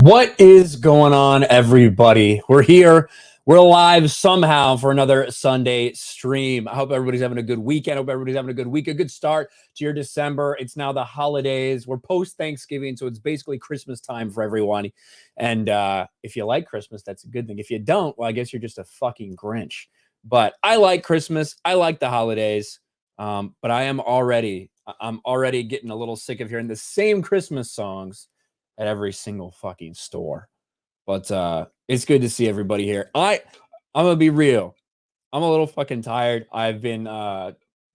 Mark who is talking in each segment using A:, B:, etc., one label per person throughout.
A: What is going on, everybody? We're here. We're live somehow for another Sunday stream. I hope everybody's having a good weekend. I hope everybody's having a good week, a good start to your December. It's now the holidays. We're post-Thanksgiving, so it's basically Christmas time for everyone. And if you like Christmas, that's a good thing. If you don't, well, I guess you're just a fucking Grinch. But I like Christmas. I like the holidays. But I'm already getting a little sick of hearing the same Christmas songs at every single fucking store. But it's good to see everybody here. I'm gonna be real. I'm a little fucking tired. I've been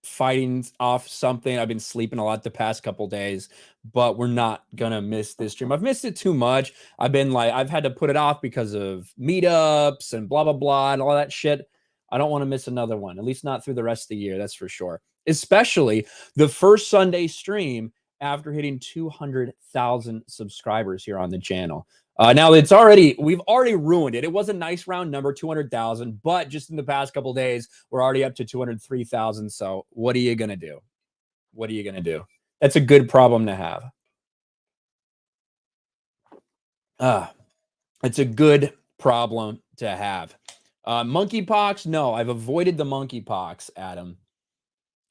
A: fighting off something. I've been sleeping a lot the past couple days, but we're not gonna miss this stream. I've missed it too much. I've had to put it off because of meetups and blah blah blah and all that shit. I don't want to miss another one, at least not through the rest of the year, that's for sure. Especially the first Sunday stream after hitting 200,000 subscribers here on the channel. Now we've already ruined it. It was a nice round number, 200,000, but just in the past couple days, we're already up to 203,000. So what are you going to do? What are you going to do? That's a good problem to have. It's a good problem to have. Monkeypox? No, I've avoided the monkeypox, Adam.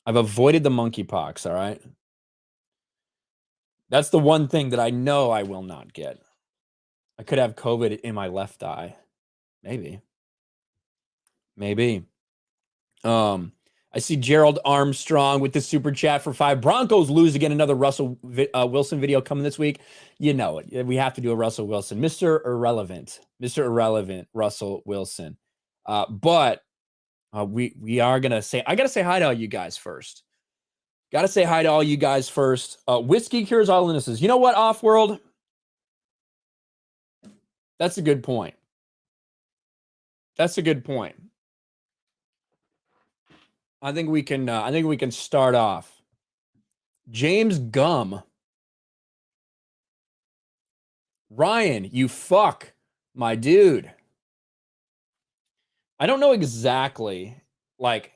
A: I've avoided the monkeypox, all right? That's the one thing that I know I will not get. I could have COVID in my left eye. Maybe. I see Gerald Armstrong with the super chat for 5. Broncos lose again. Another Russell Wilson video coming this week. You know it. We have to do a Russell Wilson. Mr. Irrelevant, Russell Wilson. But we are going to say, I got to say hi to all you guys first. Got to say hi to all you guys first. Whiskey cures all illnesses. You know what, Offworld? That's a good point. That's a good point. I think we can start off. James Gum. Ryan, you fuck, my dude. I don't know exactly, like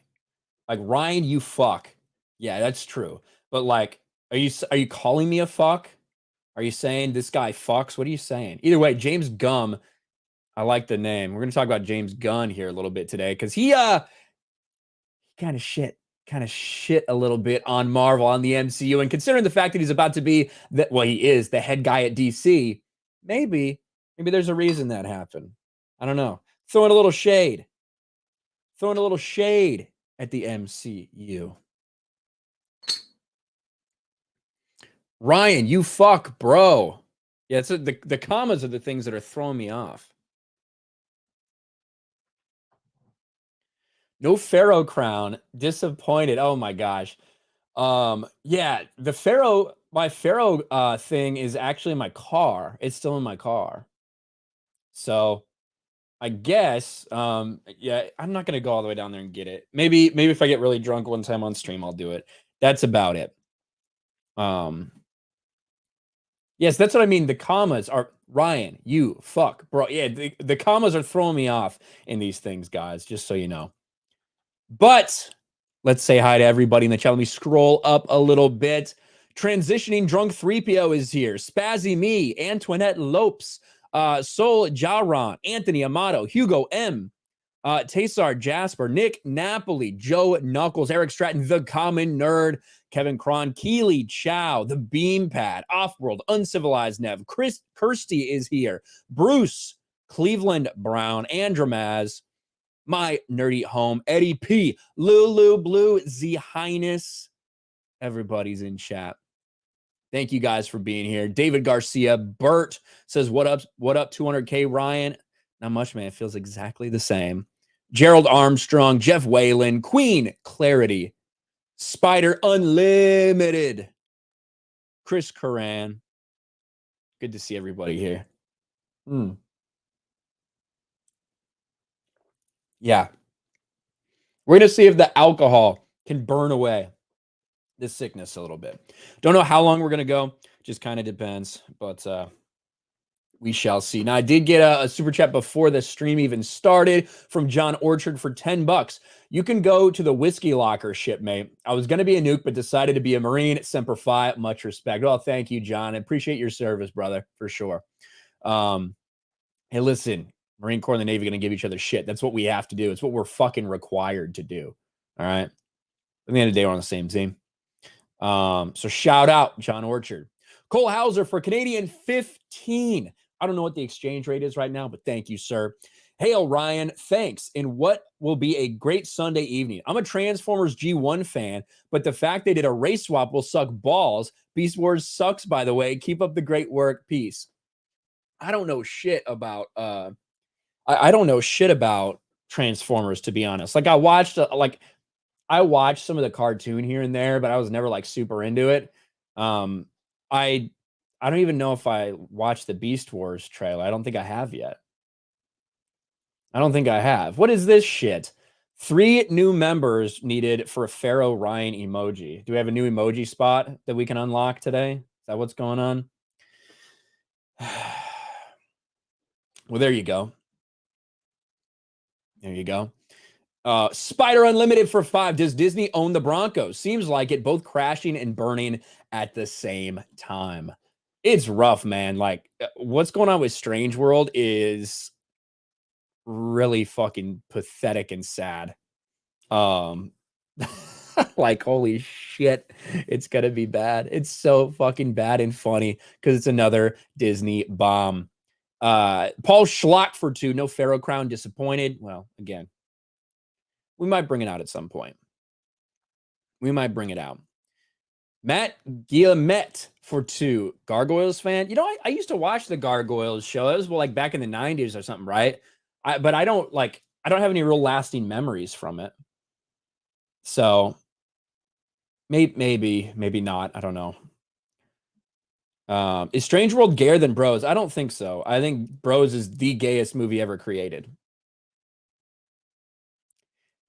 A: Ryan, you fuck. Yeah, that's true. But like, are you calling me a fuck? Are you saying this guy fucks? What are you saying? Either way, James Gum, I like the name. We're going to talk about James Gunn here a little bit today because he kind of shit a little bit on Marvel, on the MCU, and considering the fact that he's about to be he is the head guy at DC, maybe there's a reason that happened. I don't know. Throwing a little shade at the MCU. Ryan, you fuck, bro. Yeah, it's the commas are the things that are throwing me off. No Pharaoh crown. Disappointed. Oh my gosh. Yeah, my Pharaoh thing is actually in my car. It's still in my car. So I guess, yeah, I'm not gonna go all the way down there and get it. Maybe if I get really drunk one time on stream, I'll do it. That's about it. Yes, that's what I mean. The commas are Ryan, you fuck, bro. Yeah, the commas are throwing me off in these things, guys, just so you know. But let's say hi to everybody in the chat. Let me scroll up a little bit. Transitioning Drunk 3PO is here. Spazzy Me, Antoinette Lopes, Sol Jaron, Anthony Amato, Hugo M, Taysar Jasper, Nick Napoli, Joe Knuckles, Eric Stratton, The Common Nerd, Kevin Cron, Keely Chow, The Beampad, Offworld, Uncivilized Nev, Kirsty is here, Bruce, Cleveland Brown, Andromaz, My Nerdy Home, Eddie P, Lulu Blue, Z Highness. Everybody's in chat. Thank you guys for being here. David Garcia, Bert says, what up, 200K, Ryan? Not much, man. It feels exactly the same. Gerald Armstrong, Jeff Whalen, Queen Clarity, Spider Unlimited, Chris Curran. Good to see everybody here. Yeah. We're going to see if the alcohol can burn away this sickness a little bit. Don't know how long we're going to go. Just kind of depends, but we shall see. Now, I did get a super chat before the stream even started from John Orchard for $10. You can go to the Whiskey Locker shipmate. I was going to be a nuke, but decided to be a Marine. Semper Fi, much respect. Well, thank you, John. I appreciate your service, brother, for sure. Hey, listen, Marine Corps and the Navy are going to give each other shit. That's what we have to do. It's what we're fucking required to do. All right. At the end of the day, we're on the same team. So shout out John Orchard. Cole Hauser for Canadian 15. I don't know what the exchange rate is right now, but thank you, sir. Hail, Ryan. Thanks. In what will be a great Sunday evening. I'm a Transformers G1 fan, but the fact they did a race swap will suck balls. Beast Wars sucks, by the way. Keep up the great work. Peace. I don't know shit about I don't know shit about Transformers, to be honest. Like I watched some of the cartoon here and there, but I was never like super into it. I I don't even know if I watched the Beast Wars trailer. I don't think I have yet. I don't think I have. What is this shit? 3 new members needed for a Pharaoh Ryan emoji. Do we have a new emoji spot that we can unlock today? Is that what's going on? Well, there you go. There you go. Spider Unlimited for 5. Does Disney own the Broncos? Seems like it, both crashing and burning at the same time. It's rough, man. Like, what's going on with Strange World is really fucking pathetic and sad. Like, holy shit, it's gonna be bad. It's so fucking bad and funny because it's another Disney bomb. Paul Schlock for 2. No Pharaoh Crown. Disappointed. Well, again, we might bring it out at some point. We might bring it out. Matt Guillemette for 2. Gargoyles fan. You know, I used to watch the Gargoyles show. It was like back in the 90s or something, right? But I don't have any real lasting memories from it. So maybe not. I don't know. Is Strange World gayer than Bros? I don't think so. I think Bros is the gayest movie ever created.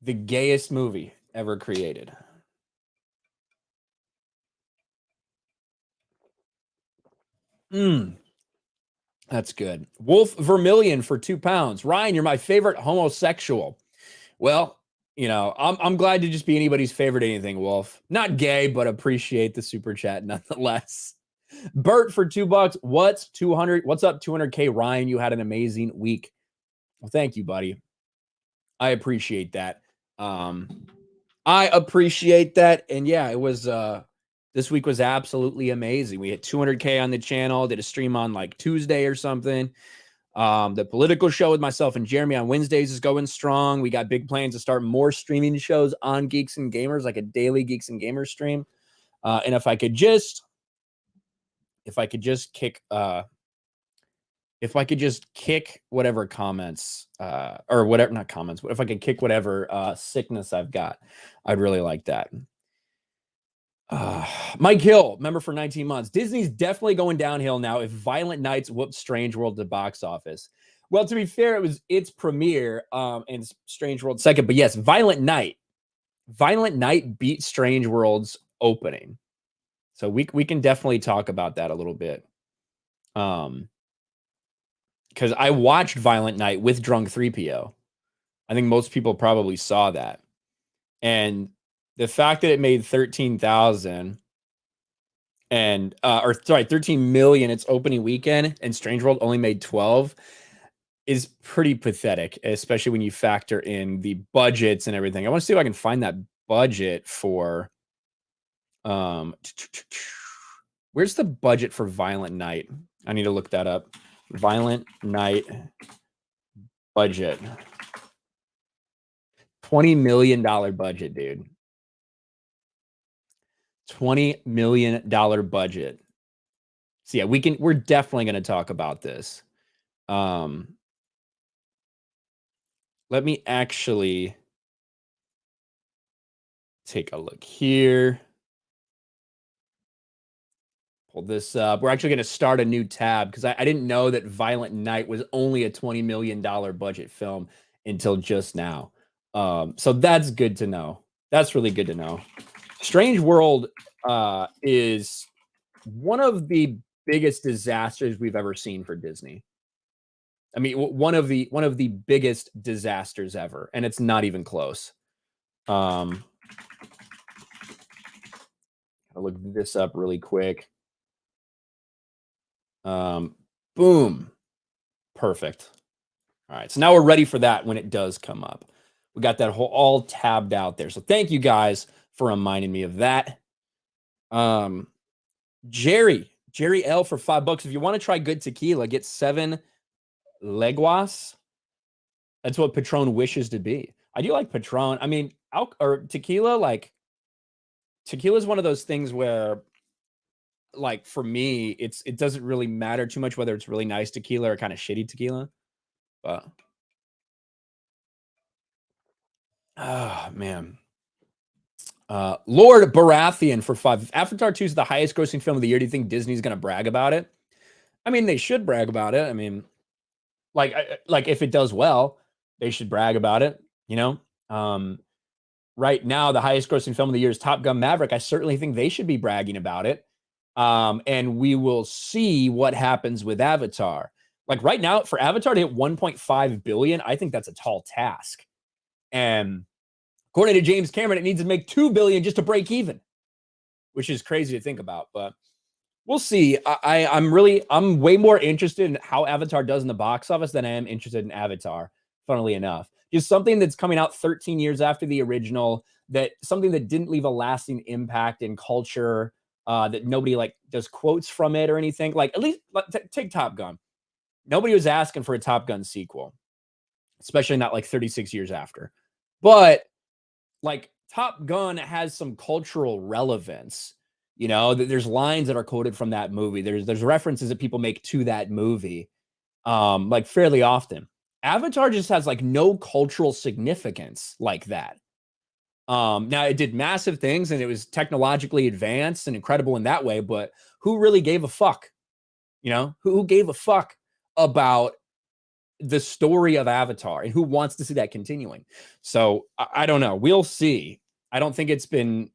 A: The gayest movie ever created. That's good. Wolf Vermilion for £2. Ryan, you're my favorite homosexual. Well, you know, I'm glad to just be anybody's favorite anything, Wolf. Not gay, but appreciate the super chat nonetheless. Bert for $2. What's 200? What's up, 200K? Ryan, you had an amazing week. Well, thank you, buddy. I appreciate that. I appreciate that. And yeah, it was this week was absolutely amazing. We hit 200K on the channel, did a stream on like Tuesday or something. The political show with myself and Jeremy on Wednesdays is going strong. We got big plans to start more streaming shows on Geeks and Gamers, like a daily Geeks and Gamers stream. And if I could just kick whatever comments or whatever, not comments, but if I could kick whatever sickness I've got, I'd really like that. Mike Hill, member for 19 months. Disney's definitely going downhill now if Violent Nights whoops Strange World to box office. Well, to be fair, it was its premiere and Strange World second. But yes, Violent Night beat Strange World's opening. So we can definitely talk about that a little bit. Because I watched Violent Night with Drunk 3PO. I think most people probably saw that. And the fact that it made 13,000 and 13 million its opening weekend and Strange World only made 12 is pretty pathetic, especially when you factor in the budgets and everything. I want to see if I can find that budget for where's the budget for Violent Night? I need to look that up. Violent Night budget. $20 million budget, dude. $20 million budget. So yeah, we're definitely going to talk about this. Let me actually take a look here. Pull this up. We're actually going to start a new tab because I didn't know that Violent Night was only a $20 million budget film until just now. So that's good to know. That's really good to know. Strange World is one of the biggest disasters we've ever seen for Disney. I mean, one of the biggest disasters ever, and it's not even close. I'll look this up really quick. Boom. Perfect. All right. So now we're ready for that when it does come up. We got that whole all tabbed out there. So thank you guys for reminding me of that. Jerry L for $5. If you want to try good tequila, get 7 Leguas. That's what Patron wishes to be. I do like Patron. I mean, tequila, like tequila is one of those things where, like, for me, it doesn't really matter too much whether it's really nice tequila or kind of shitty tequila. But oh man. Lord Baratheon for 5. Avatar 2 is the highest grossing film of the year. Do you think Disney's gonna brag about it? I mean, they should brag about it. I mean, like if it does well, they should brag about it, you know? Right now, the highest grossing film of the year is Top Gun Maverick. I certainly think they should be bragging about it. And we will see what happens with Avatar. Like right now, for Avatar to hit 1.5 billion, I think that's a tall task. And according to James Cameron, it needs to make 2 billion just to break even, which is crazy to think about. But we'll see. I'm way more interested in how Avatar does in the box office than I am interested in Avatar, funnily enough. Just something that's coming out 13 years after the original, something that didn't leave a lasting impact in culture, that nobody like does quotes from it or anything. Like, at least take Top Gun. Nobody was asking for a Top Gun sequel, especially not like 36 years after. But like Top Gun has some cultural relevance. You know, there's lines that are quoted from that movie. There's references that people make to that movie, like fairly often. Avatar just has like no cultural significance like that. Now it did massive things and it was technologically advanced and incredible in that way, but who really gave a fuck? You know, who gave a fuck about the story of Avatar and who wants to see that continuing? So I don't know. We'll see. I don't think it's been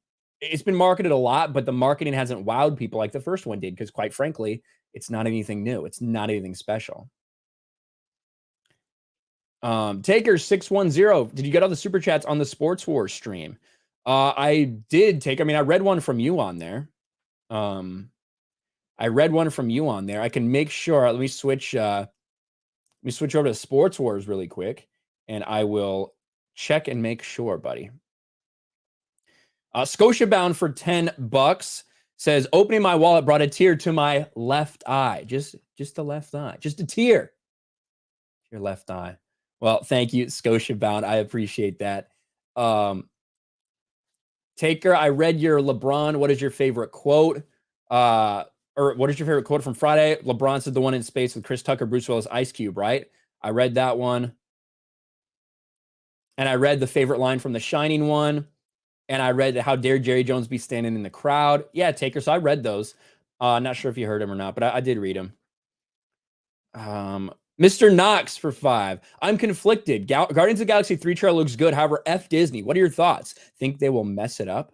A: marketed a lot, but the marketing hasn't wowed people like the first one did, because quite frankly, it's not anything new. It's not anything special. Taker 610. Did you get all the super chats on the Sports Wars stream? I did, Take. I mean, I read one from you on there. I read one from you on there. I can make sure. Let me switch over to Sports Wars really quick, and I will check and make sure, buddy. Scotiabound for $10 says, opening my wallet brought a tear to my left eye. Just the left eye. Just a tear. Your left eye. Well, thank you, Scotiabound. I appreciate that. Taker, I read your LeBron. What is your favorite quote? Or what is your favorite quote from Friday? LeBron said the one in space with Chris Tucker, Bruce Willis, Ice Cube, right? I read that one. And I read the favorite line from The Shining one. And I read how dare Jerry Jones be standing in the crowd. Yeah, Taker. So I read those. Not sure if you heard him or not, but I did read them. Mr. Knox for 5. I'm conflicted. Guardians of the Galaxy 3 trailer looks good. However, F Disney. What are your thoughts? Think they will mess it up?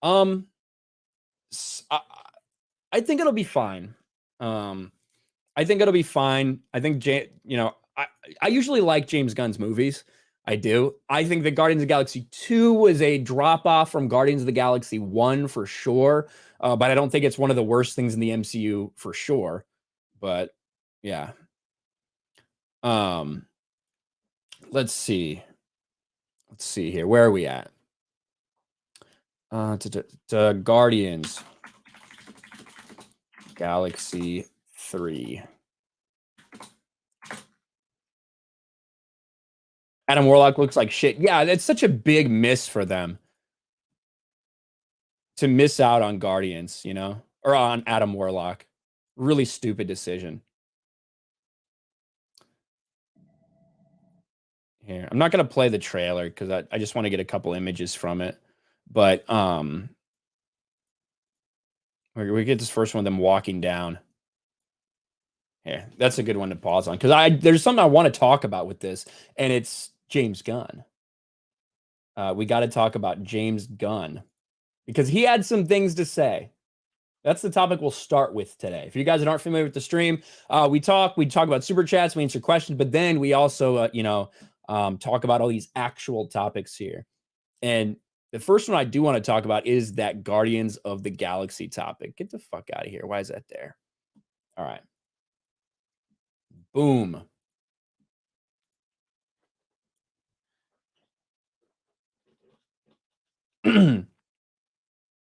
A: I think it'll be fine. I think it'll be fine. I think, I usually like James Gunn's movies. I do. I think that Guardians of the Galaxy 2 was a drop-off from Guardians of the Galaxy 1 for sure. But I don't think it's one of the worst things in the MCU for sure. But yeah. Let's see. Let's see here. Where are we at? To Guardians Galaxy 3. Adam Warlock looks like shit. Yeah, that's such a big miss for them to miss out on Guardians, you know, or on Adam Warlock. Really stupid decision. Here, I'm not going to play the trailer because I just want to get a couple images from it. But we get this first one of them walking down. Yeah, that's a good one to pause on because there's something I want to talk about with this, and it's James Gunn. We got to talk about James Gunn because he had some things to say. That's the topic we'll start with today. If you guys aren't familiar with the stream, we talk about super chats, we answer questions, but then we also, talk about all these actual topics here. And the first one I do want to talk about is that Guardians of the Galaxy topic. Get the fuck out of here. Why is that there? All right. Boom.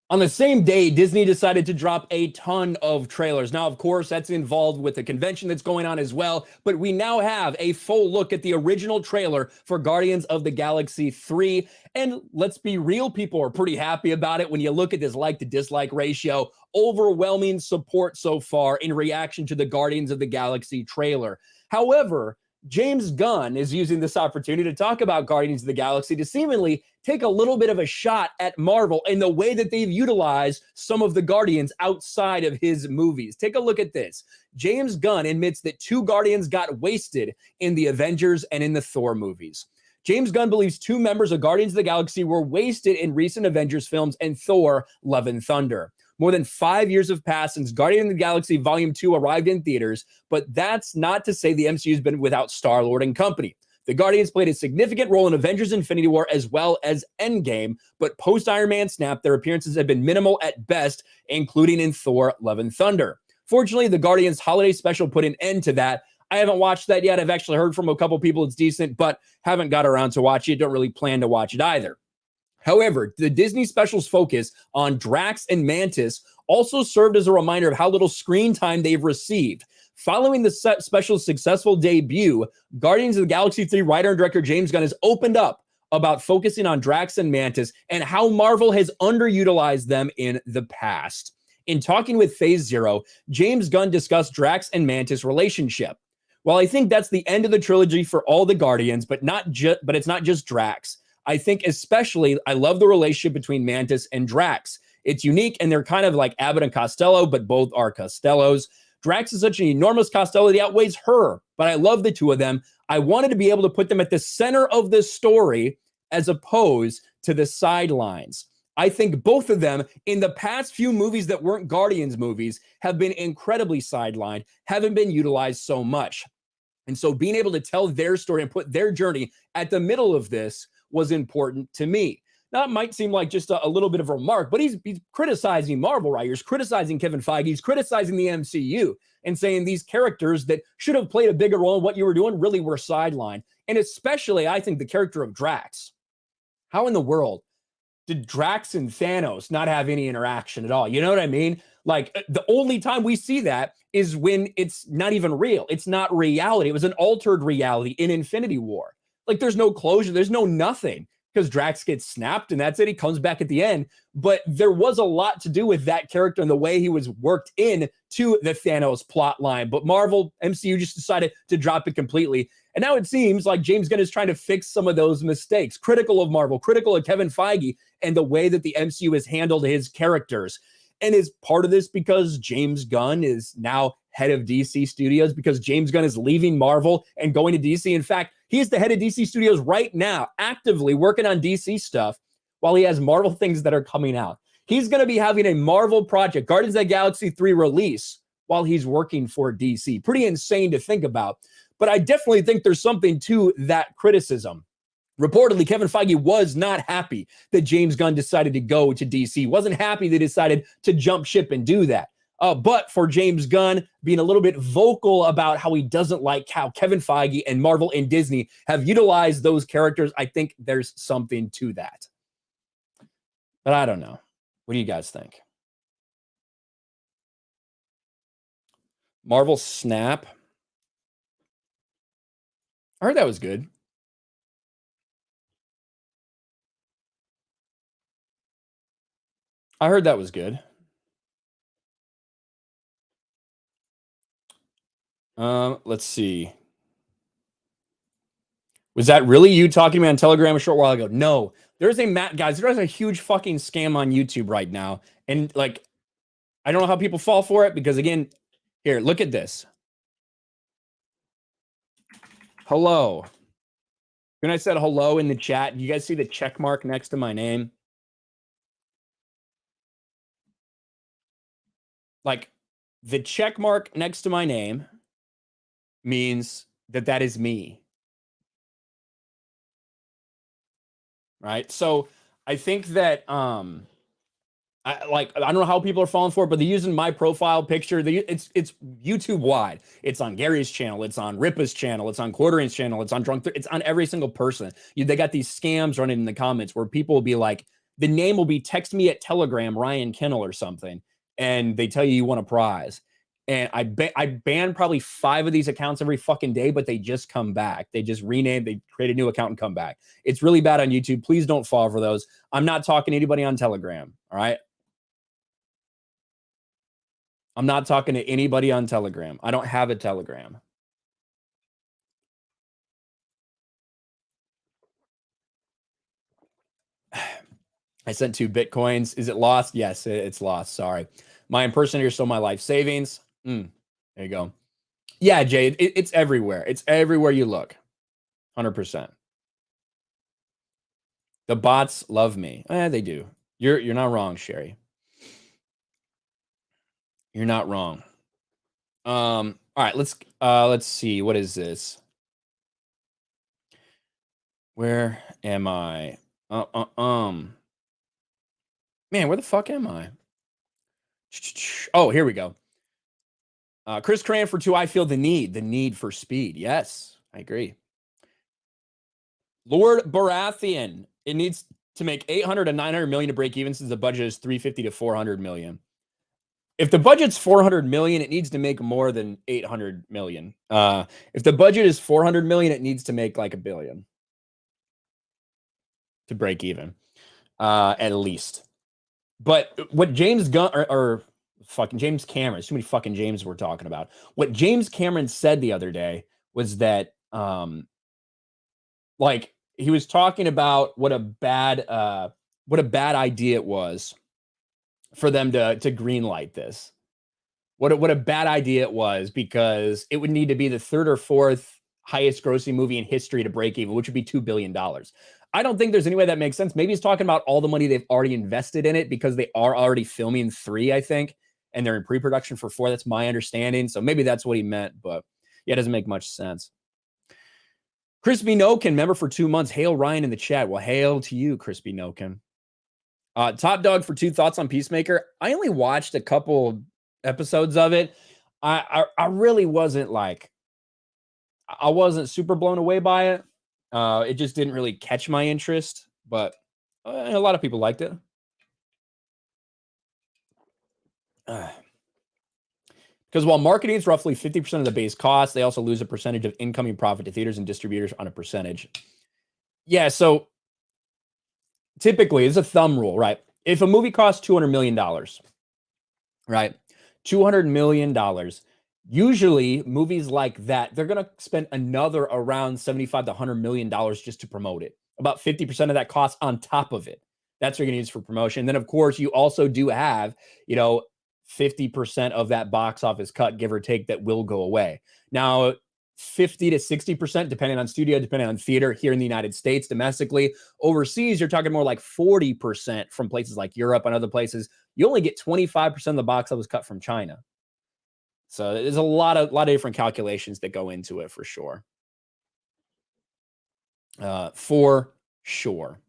A: On the same day, Disney decided to drop a ton of trailers. Now, of course, that's involved with the convention that's going on as well, but we now have a full look at the original trailer for Guardians of the Galaxy 3. And let's be real, people are pretty happy about it when you look at this like to dislike ratio. Overwhelming support so far in reaction to the Guardians of the Galaxy trailer. However, James Gunn is using this opportunity to talk about Guardians of the Galaxy to seemingly take a little bit of a shot at Marvel and the way that they've utilized some of the Guardians outside of his movies. Take a look at this. James Gunn admits that 2 Guardians got wasted in the Avengers and in the Thor movies. James Gunn believes 2 members of Guardians of the Galaxy were wasted in recent Avengers films and Thor: Love and Thunder. More than 5 years have passed since Guardians of the Galaxy Volume 2 arrived in theaters, but that's not to say the MCU has been without Star-Lord and company. The Guardians played a significant role in Avengers: Infinity War as well as Endgame, but post-Iron Man snap, their appearances have been minimal at best, including in Thor: Love and Thunder. Fortunately, the Guardians holiday special put an end to that. I haven't watched that yet. I've actually heard from a couple people it's decent, but haven't got around to watch it. Don't really plan to watch it either. However, the Disney special's focus on Drax and Mantis also served as a reminder of how little screen time they've received. Following the special's successful debut, Guardians of the Galaxy 3 writer and director James Gunn has opened up about focusing on Drax and Mantis and how Marvel has underutilized them in the past. In talking with Phase Zero, James Gunn discussed Drax and Mantis' relationship. Well, I think that's the end of the trilogy for all the Guardians, but it's not just Drax. I think especially, I love the relationship between Mantis and Drax. It's unique, and they're kind of like Abbott and Costello, but both are Costellos. Drax is such an enormous Costello that outweighs her, but I love the two of them. I wanted to be able to put them at the center of this story as opposed to the sidelines. I think both of them, in the past few movies that weren't Guardians movies, have been incredibly sidelined, haven't been utilized so much. And so being able to tell their story and put their journey at the middle of this was important to me. Now, it might seem like just a little bit of a remark, but he's criticizing Marvel, right? He's criticizing Kevin Feige. He's criticizing the MCU and saying these characters that should have played a bigger role in what you were doing really were sidelined. And especially, I think, the character of Drax. How in the world did Drax and Thanos not have any interaction at all? You know what I mean? Like, the only time we see that is when it's not even real. It's not reality. It was an altered reality in Infinity War. Like, there's no closure. There's no nothing because Drax gets snapped and that's it. He comes back at the end. But there was a lot to do with that character and the way he was worked in to the Thanos plot line. But Marvel, MCU just decided to drop it completely. And now it seems like James Gunn is trying to fix some of those mistakes. Critical of Marvel, critical of Kevin Feige and the way that the MCU has handled his characters. And is part of this because James Gunn is now head of DC Studios, because James Gunn is leaving Marvel and going to DC. In fact, he is the head of DC Studios right now, actively working on DC stuff while he has Marvel things that are coming out. He's going to be having a Marvel project, Guardians of the Galaxy 3 release, while he's working for DC. Pretty insane to think about. But I definitely think there's something to that criticism. Reportedly, Kevin Feige was not happy that James Gunn decided to go to DC. Wasn't happy they decided to jump ship and do that. But for James Gunn being a little bit vocal about how he doesn't like how Kevin Feige and Marvel and Disney have utilized those characters, I think there's something to that. But I don't know. What do you guys think? Marvel Snap. I heard that was good. I heard that was good. Let's see. Was that really you talking to me on Telegram a short while ago? No. There's guys, there's a huge fucking scam on YouTube right now. And like, I don't know how people fall for it because again, here, look at this. Hello. When I said hello in the chat, you guys see the check mark next to my name? Like, the check mark next to my name means that is me. Right? So I think that I don't know how people are falling for it, but they're using my profile picture. It's YouTube wide. It's on Gary's channel. It's on Ripa's channel. It's on Quartering's channel. It's on It's on every single person. They got these scams running in the comments where people will be like, the name will be text me at Telegram Ryan Kinel or something, and they tell you want a prize. And I ban probably 5 of these accounts every fucking day, but they just come back. They just rename, they create a new account and come back. It's really bad on YouTube. Please don't fall for those. I'm not talking to anybody on Telegram. All right. I'm not talking to anybody on Telegram. I don't have a Telegram. I sent 2 Bitcoins. Is it lost? Yes, it's lost. Sorry. My impersonator stole my life savings. There you go. Yeah, Jay, it's everywhere. It's everywhere you look. 100%. The bots love me. They do. You're not wrong, Sherry. You're not wrong. All right, let's see. What is this? Where am I? Man, where the fuck am I? Oh, here we go. Chris Cranford too. I feel the need for speed. Yes, I agree. Lord Baratheon. It needs to make 800 to 900 million to break even, since the budget is 350 to 400 million. If the budget's 400 million, it needs to make more than 800 million. If the budget is 400 million, it needs to make like $1 billion to break even, at least. But what James Gunn or fucking James Cameron, too many fucking James we're talking about. What James Cameron said the other day was that, like, he was talking about what a bad idea it was for them to greenlight this. What a bad idea it was, because it would need to be the 3rd or 4th highest grossing movie in history to break even, which would be $2 billion. I don't think there's any way that makes sense. Maybe he's talking about all the money they've already invested in it, because they are already filming 3, I think, and they're in pre-production for 4. That's my understanding. So maybe that's what he meant, but yeah, it doesn't make much sense. Crispy Noken, member for 2 months. Hail Ryan in the chat. Well, hail to you, Crispy Noken. Top Dog for 2 thoughts on Peacemaker. I only watched a couple episodes of it. I really wasn't like, I wasn't super blown away by it. It just didn't really catch my interest, but a lot of people liked it. Because while marketing is roughly 50% of the base cost, they also lose a percentage of incoming profit to theaters and distributors on a percentage. Yeah, so typically, it's a thumb rule, right? If a movie costs $200 million, right? $200 million. Usually, movies like that, they're going to spend another around $75 to $100 million just to promote it. About 50% of that cost on top of it. That's what you're going to use for promotion. And then, of course, you also do have, 50% of that box office cut, give or take, that will go away. Now, 50 to 60%, depending on studio, depending on theater here in the United States, domestically. Overseas, you're talking more like 40% from places like Europe and other places. You only get 25% of the box office cut from China. So there's a lot of different calculations that go into it, for sure. For sure.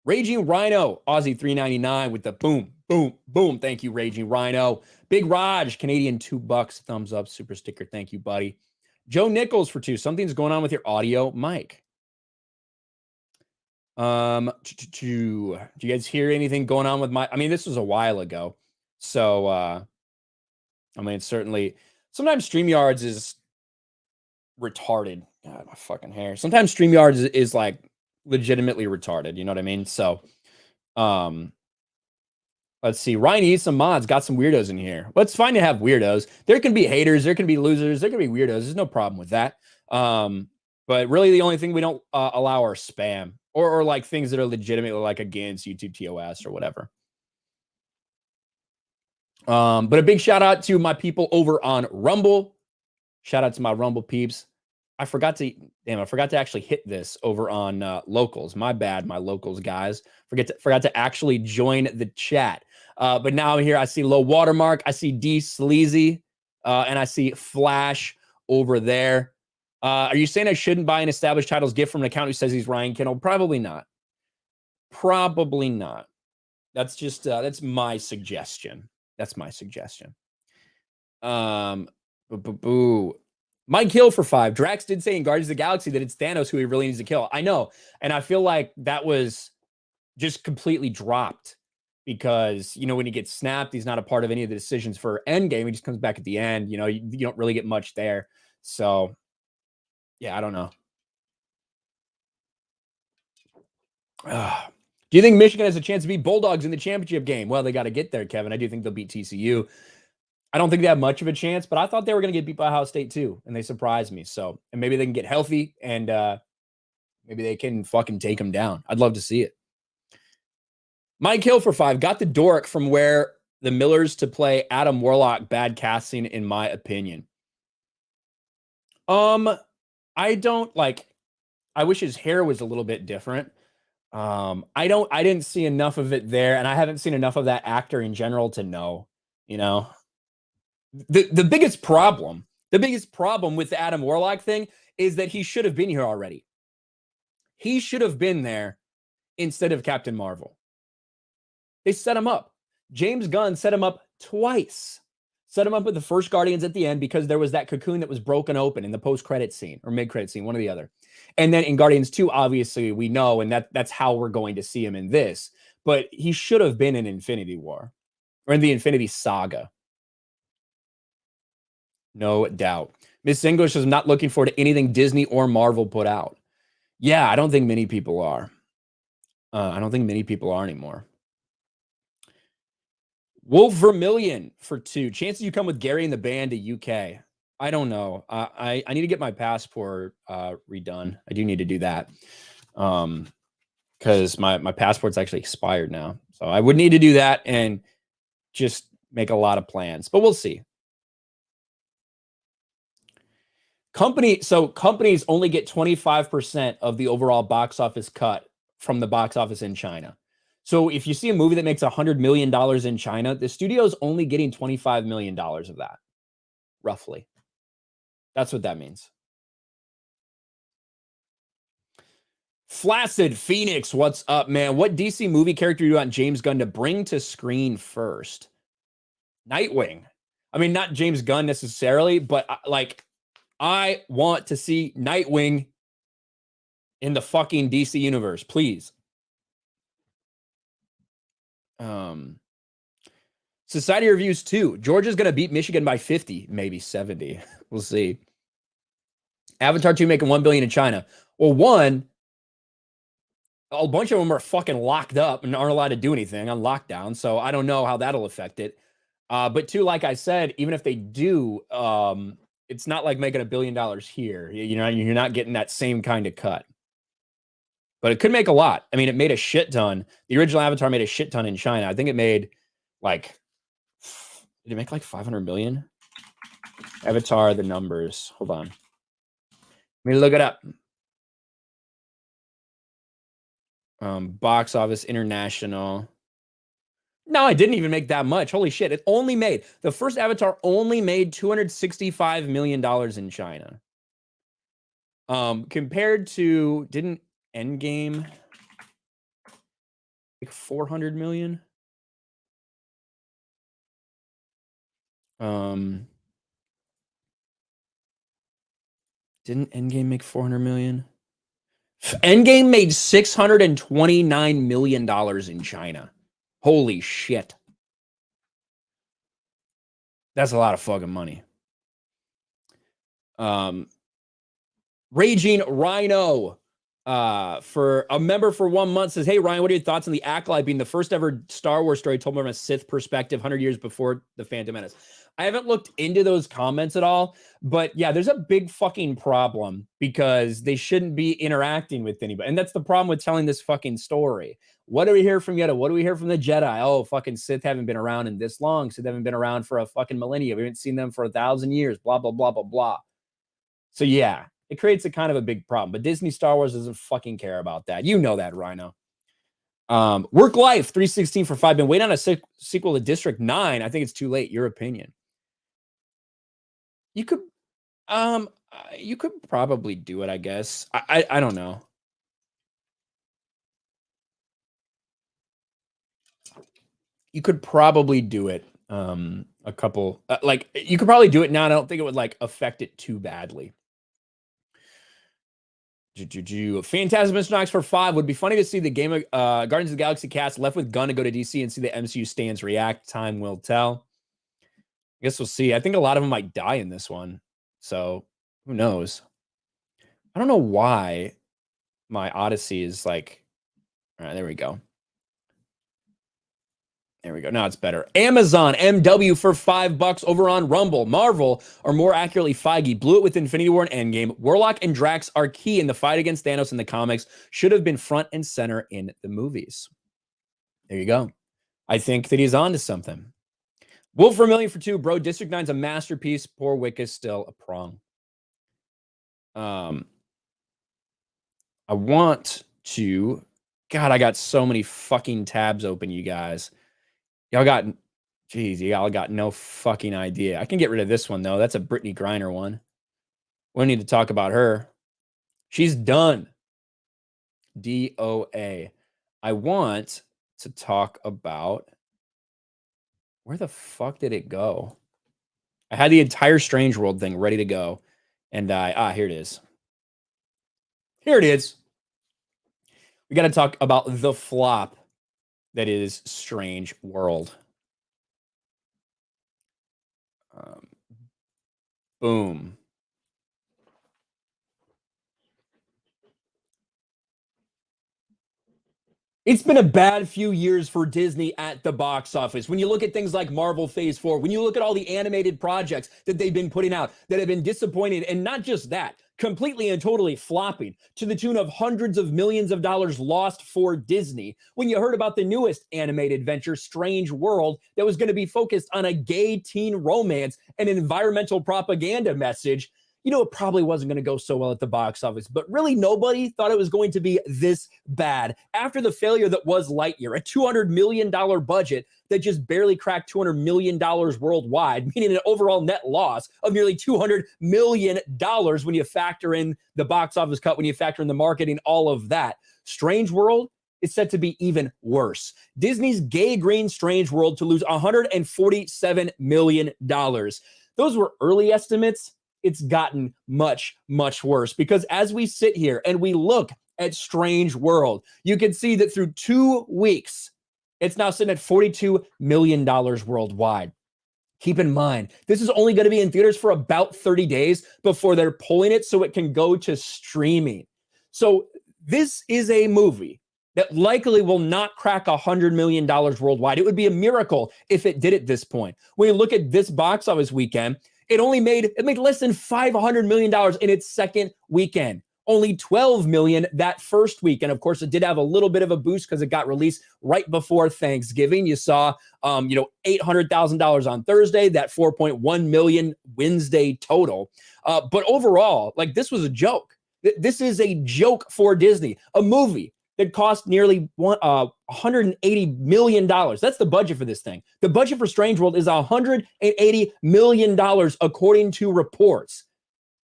A: Raging Rhino, Aussie 399 with the boom, boom, boom. Thank you, Raging Rhino. Big Raj, Canadian $2. Thumbs up, super sticker. Thank you, buddy. Joe Nichols for 2. Something's going on with your audio mic. Do you guys hear anything going on with my? I mean, this was a while ago, so I mean, certainly sometimes StreamYards is retarded. God, my fucking hair. Sometimes StreamYards is like legitimately retarded. You know what I mean? So, let's see. Ryan needs some mods. Got some weirdos in here. Well, it's fine to have weirdos. There can be haters. There can be losers. There can be weirdos. There's no problem with that. But really, the only thing we don't allow are spam or like things that are legitimately like against YouTube TOS or whatever. But a big shout out to my people over on Rumble. Shout out to my Rumble peeps. I forgot to actually hit this over on locals. My bad, my locals guys. Forgot to actually join the chat. But now here I see Low Watermark. I see D Sleazy, and I see Flash over there. Are you saying I shouldn't buy an established titles gift from an account who says he's Ryan Kinel? Probably not. Probably not. That's just that's my suggestion. That's my suggestion. Boo. Mike Hill for 5. Drax did say in Guardians of the Galaxy that it's Thanos who he really needs to kill. I know. And I feel like that was just completely dropped because, you know, when he gets snapped, he's not a part of any of the decisions for Endgame. He just comes back at the end. You know, you don't really get much there. So, yeah, I don't know. Do you think Michigan has a chance to beat Bulldogs in the championship game? Well, they got to get there, Kevin. I do think they'll beat TCU. I don't think they have much of a chance, but I thought they were going to get beat by Ohio State too, and they surprised me. So, and maybe they can get healthy, and maybe they can fucking take them down. I'd love to see it. Mike Hill for 5. Got the dork from where the Millers to play Adam Warlock. Bad casting, in my opinion. I don't like. I wish his hair was a little bit different. I didn't see enough of it there, and I haven't seen enough of that actor in general to know. You know. The biggest problem with the Adam Warlock thing is that he should have been here already. He should have been there instead of Captain Marvel. They set him up. James Gunn set him up twice. Set him up with the first Guardians at the end because there was that cocoon that was broken open in the post-credit scene or mid-credit scene, one or the other. And then in Guardians 2, obviously, we know, and that's how we're going to see him in this. But he should have been in Infinity War or in the Infinity Saga. No doubt. Miss English is not looking forward to anything Disney or Marvel put out. Yeah, I don't think many people are. I don't think many people are anymore. Wolf Vermillion for 2. Chances you come with Gary and the band to UK. I don't know. I need to get my passport redone. I do need to do that. Because my passport's actually expired now. So I would need to do that and just make a lot of plans. But we'll see. Companies only get 25% of the overall box office cut from the box office in China. So if you see a movie that makes $100 million in China, the studio is only getting $25 million of that, roughly. That's what that means. Flaccid Phoenix, what's up, man? What DC movie character do you want James Gunn to bring to screen first? Nightwing. I mean, not James Gunn necessarily, but I want to see Nightwing in the fucking DC universe, please. Society Reviews 2. Georgia's going to beat Michigan by 50, maybe 70. We'll see. Avatar 2 making $1 billion in China. Well, one, a bunch of them are fucking locked up and aren't allowed to do anything on lockdown, so I don't know how that'll affect it. But two, like I said, even if they do, it's not like making $1 billion here. You know, you're not getting that same kind of cut. But it could make a lot. I mean, it made a shit ton. The original Avatar made a shit ton in China. I think it made did it make like 500 million? Avatar, the numbers. Hold on. Let me look it up. Box office international. No, it didn't even make that much. Holy shit. It only made, the first Avatar only made $265 million in China. Compared to, didn't Endgame like 400 million? Didn't Endgame make 400 million? Endgame made $629 million in China. Holy shit. That's a lot of fucking money. Raging Rhino for a member for 1 month says, hey, Ryan, what are your thoughts on the Acolyte being the first ever Star Wars story told from a Sith perspective 100 years before The Phantom Menace? I haven't looked into those comments at all, but yeah, there's a big fucking problem because they shouldn't be interacting with anybody. And that's the problem with telling this fucking story. What do we hear from Yoda? What do we hear from the Jedi? Oh, fucking Sith haven't been around in this long. Sith haven't been around for a fucking millennia. We haven't seen them for 1,000 years, blah, blah, blah, blah, blah. So yeah, it creates a kind of a big problem, but Disney Star Wars doesn't fucking care about that. You know that, Rhino. Work Life 316 for 5. Been waiting on a sequel to District 9. I think it's too late. Your opinion? You could probably do it, I guess. I don't know. You could probably do it. A couple, like you could probably do it now. And I don't think it would like affect it too badly. Phantasm Mr. Knox for 5. Would be funny to see the game of Guardians of the Galaxy cast left with Gunn to go to DC and see the MCU stands react. Time will tell. I guess we'll see. I think a lot of them might die in this one. So who knows? I don't know why my Odyssey is like, all right, there we go. There we go. Now it's better. Amazon MW for $5 over on Rumble. Marvel, or more accurately, Feige, blew it with Infinity War and Endgame. Warlock and Drax are key in the fight against Thanos in the comics. Should have been front and center in the movies. There you go. I think that he's on to something. Wolf for $1 million for 2. Bro, District 9's a masterpiece. Poor Wick is still a prong. I want to... God, I got so many fucking tabs open, you guys. Y'all got no fucking idea. I can get rid of this one, though. That's a Brittany Griner one. We don't need to talk about her. She's done. DOA. I want to talk about... Where the fuck did it go? I had the entire Strange World thing ready to go. And here it is. Here it is. We got to talk about the flop that is Strange World. Boom. It's been a bad few years for Disney at the box office. When you look at things like Marvel Phase 4, when you look at all the animated projects that they've been putting out that have been disappointed, and not just that, completely and totally flopping to the tune of hundreds of millions of dollars lost for Disney. When you heard about the newest animated venture, Strange World, that was going to be focused on a gay teen romance and an environmental propaganda message, you know, it probably wasn't going to go so well at the box office, but really nobody thought it was going to be this bad. After the failure that was Lightyear, a $200 million budget that just barely cracked $200 million worldwide, meaning an overall net loss of nearly $200 million when you factor in the box office cut, when you factor in the marketing, all of that. Strange World is set to be even worse. Disney's gay green Strange World to lose $147 million. Those were early estimates. It's gotten much, much worse, because as we sit here and we look at Strange World, you can see that through 2 weeks, it's now sitting at $42 million worldwide. Keep in mind, this is only going to be in theaters for about 30 days before they're pulling it so it can go to streaming. So this is a movie that likely will not crack $100 million worldwide. It would be a miracle if it did at this point. When you look at this box office weekend, it made less than $500 million in its second weekend. Only $12 million that first week. And of course, it did have a little bit of a boost because it got released right before Thanksgiving. You saw, $800,000 on Thursday, that 4.1 million Wednesday total. But overall, like, this was a joke. This is a joke for Disney. A movie that cost nearly $180 million. That's the budget for this thing. The budget for Strange World is $180 million, according to reports.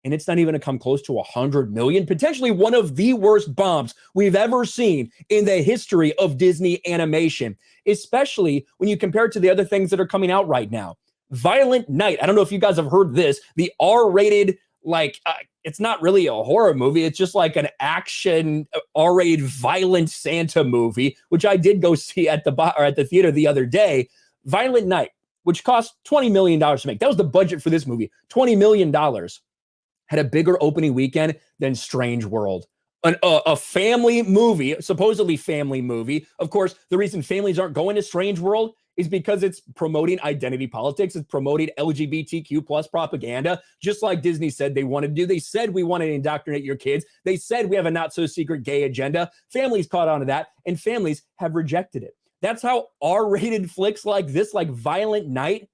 A: And it's not even going to come close to $100 million. Potentially one of the worst bombs we've ever seen in the history of Disney animation, especially when you compare it to the other things that are coming out right now. Violent Night. I don't know if you guys have heard this. The R-rated, it's not really a horror movie. It's just like an action R-rated violent Santa movie, which I did go see at the theater the other day. Violent Night, which cost $20 million to make. That was the budget for this movie. $20 million. Had a bigger opening weekend than Strange World. A family movie, supposedly family movie. Of course, the reason families aren't going to Strange World is because it's promoting identity politics. It's promoting LGBTQ plus propaganda, just like Disney said they wanted to do. They said we want to indoctrinate your kids. They said we have a not so secret gay agenda. Families caught on to that, and families have rejected it. That's how R-rated flicks like this, like Violent Night,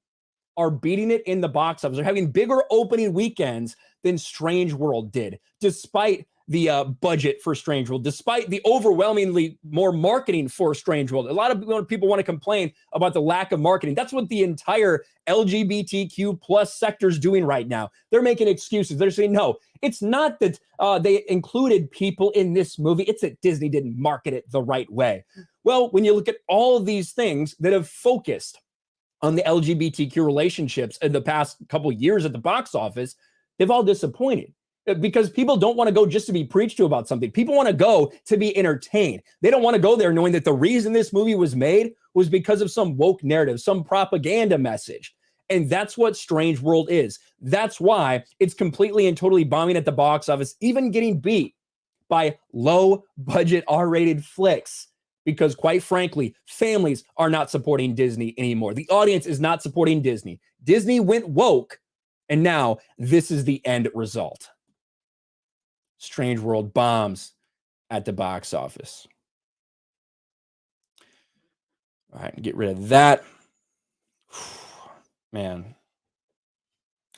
A: are beating it in the box office. They're having bigger opening weekends than Strange World did, despite the budget for Strange World, despite the overwhelmingly more marketing for Strange World. A lot of people want to complain about the lack of marketing. That's what the entire LGBTQ plus sector is doing right now. They're making excuses. They're saying, no, it's not that they included people in this movie. It's that Disney didn't market it the right way. Well, when you look at all of these things that have focused on the LGBTQ relationships in the past couple of years at the box office, they've all disappointed because people don't want to go just to be preached to about something. People want to go to be entertained. They don't want to go there knowing that the reason this movie was made was because of some woke narrative, some propaganda message. And that's what Strange World is. That's why it's completely and totally bombing at the box office, even getting beat by low budget R-rated flicks. Because quite frankly, families are not supporting Disney anymore. The audience is not supporting Disney. Disney went woke, and now this is the end result. Strange World bombs at the box office. All right, get rid of that. Man.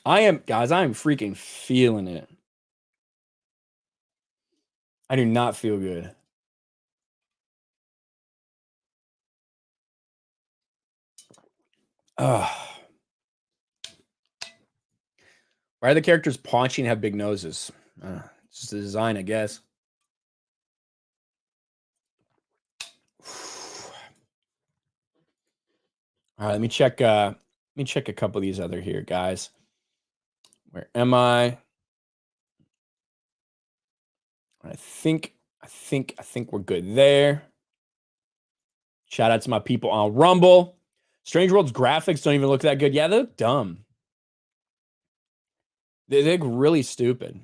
A: I am freaking feeling it. I do not feel good. Why are the characters paunchy and have big noses? It's just the design, I guess. All right, let me check a couple of these other here, guys. Where am I? I think we're good there. Shout out to my people on Rumble. Strange World's graphics don't even look that good. Yeah, they look dumb. They look really stupid.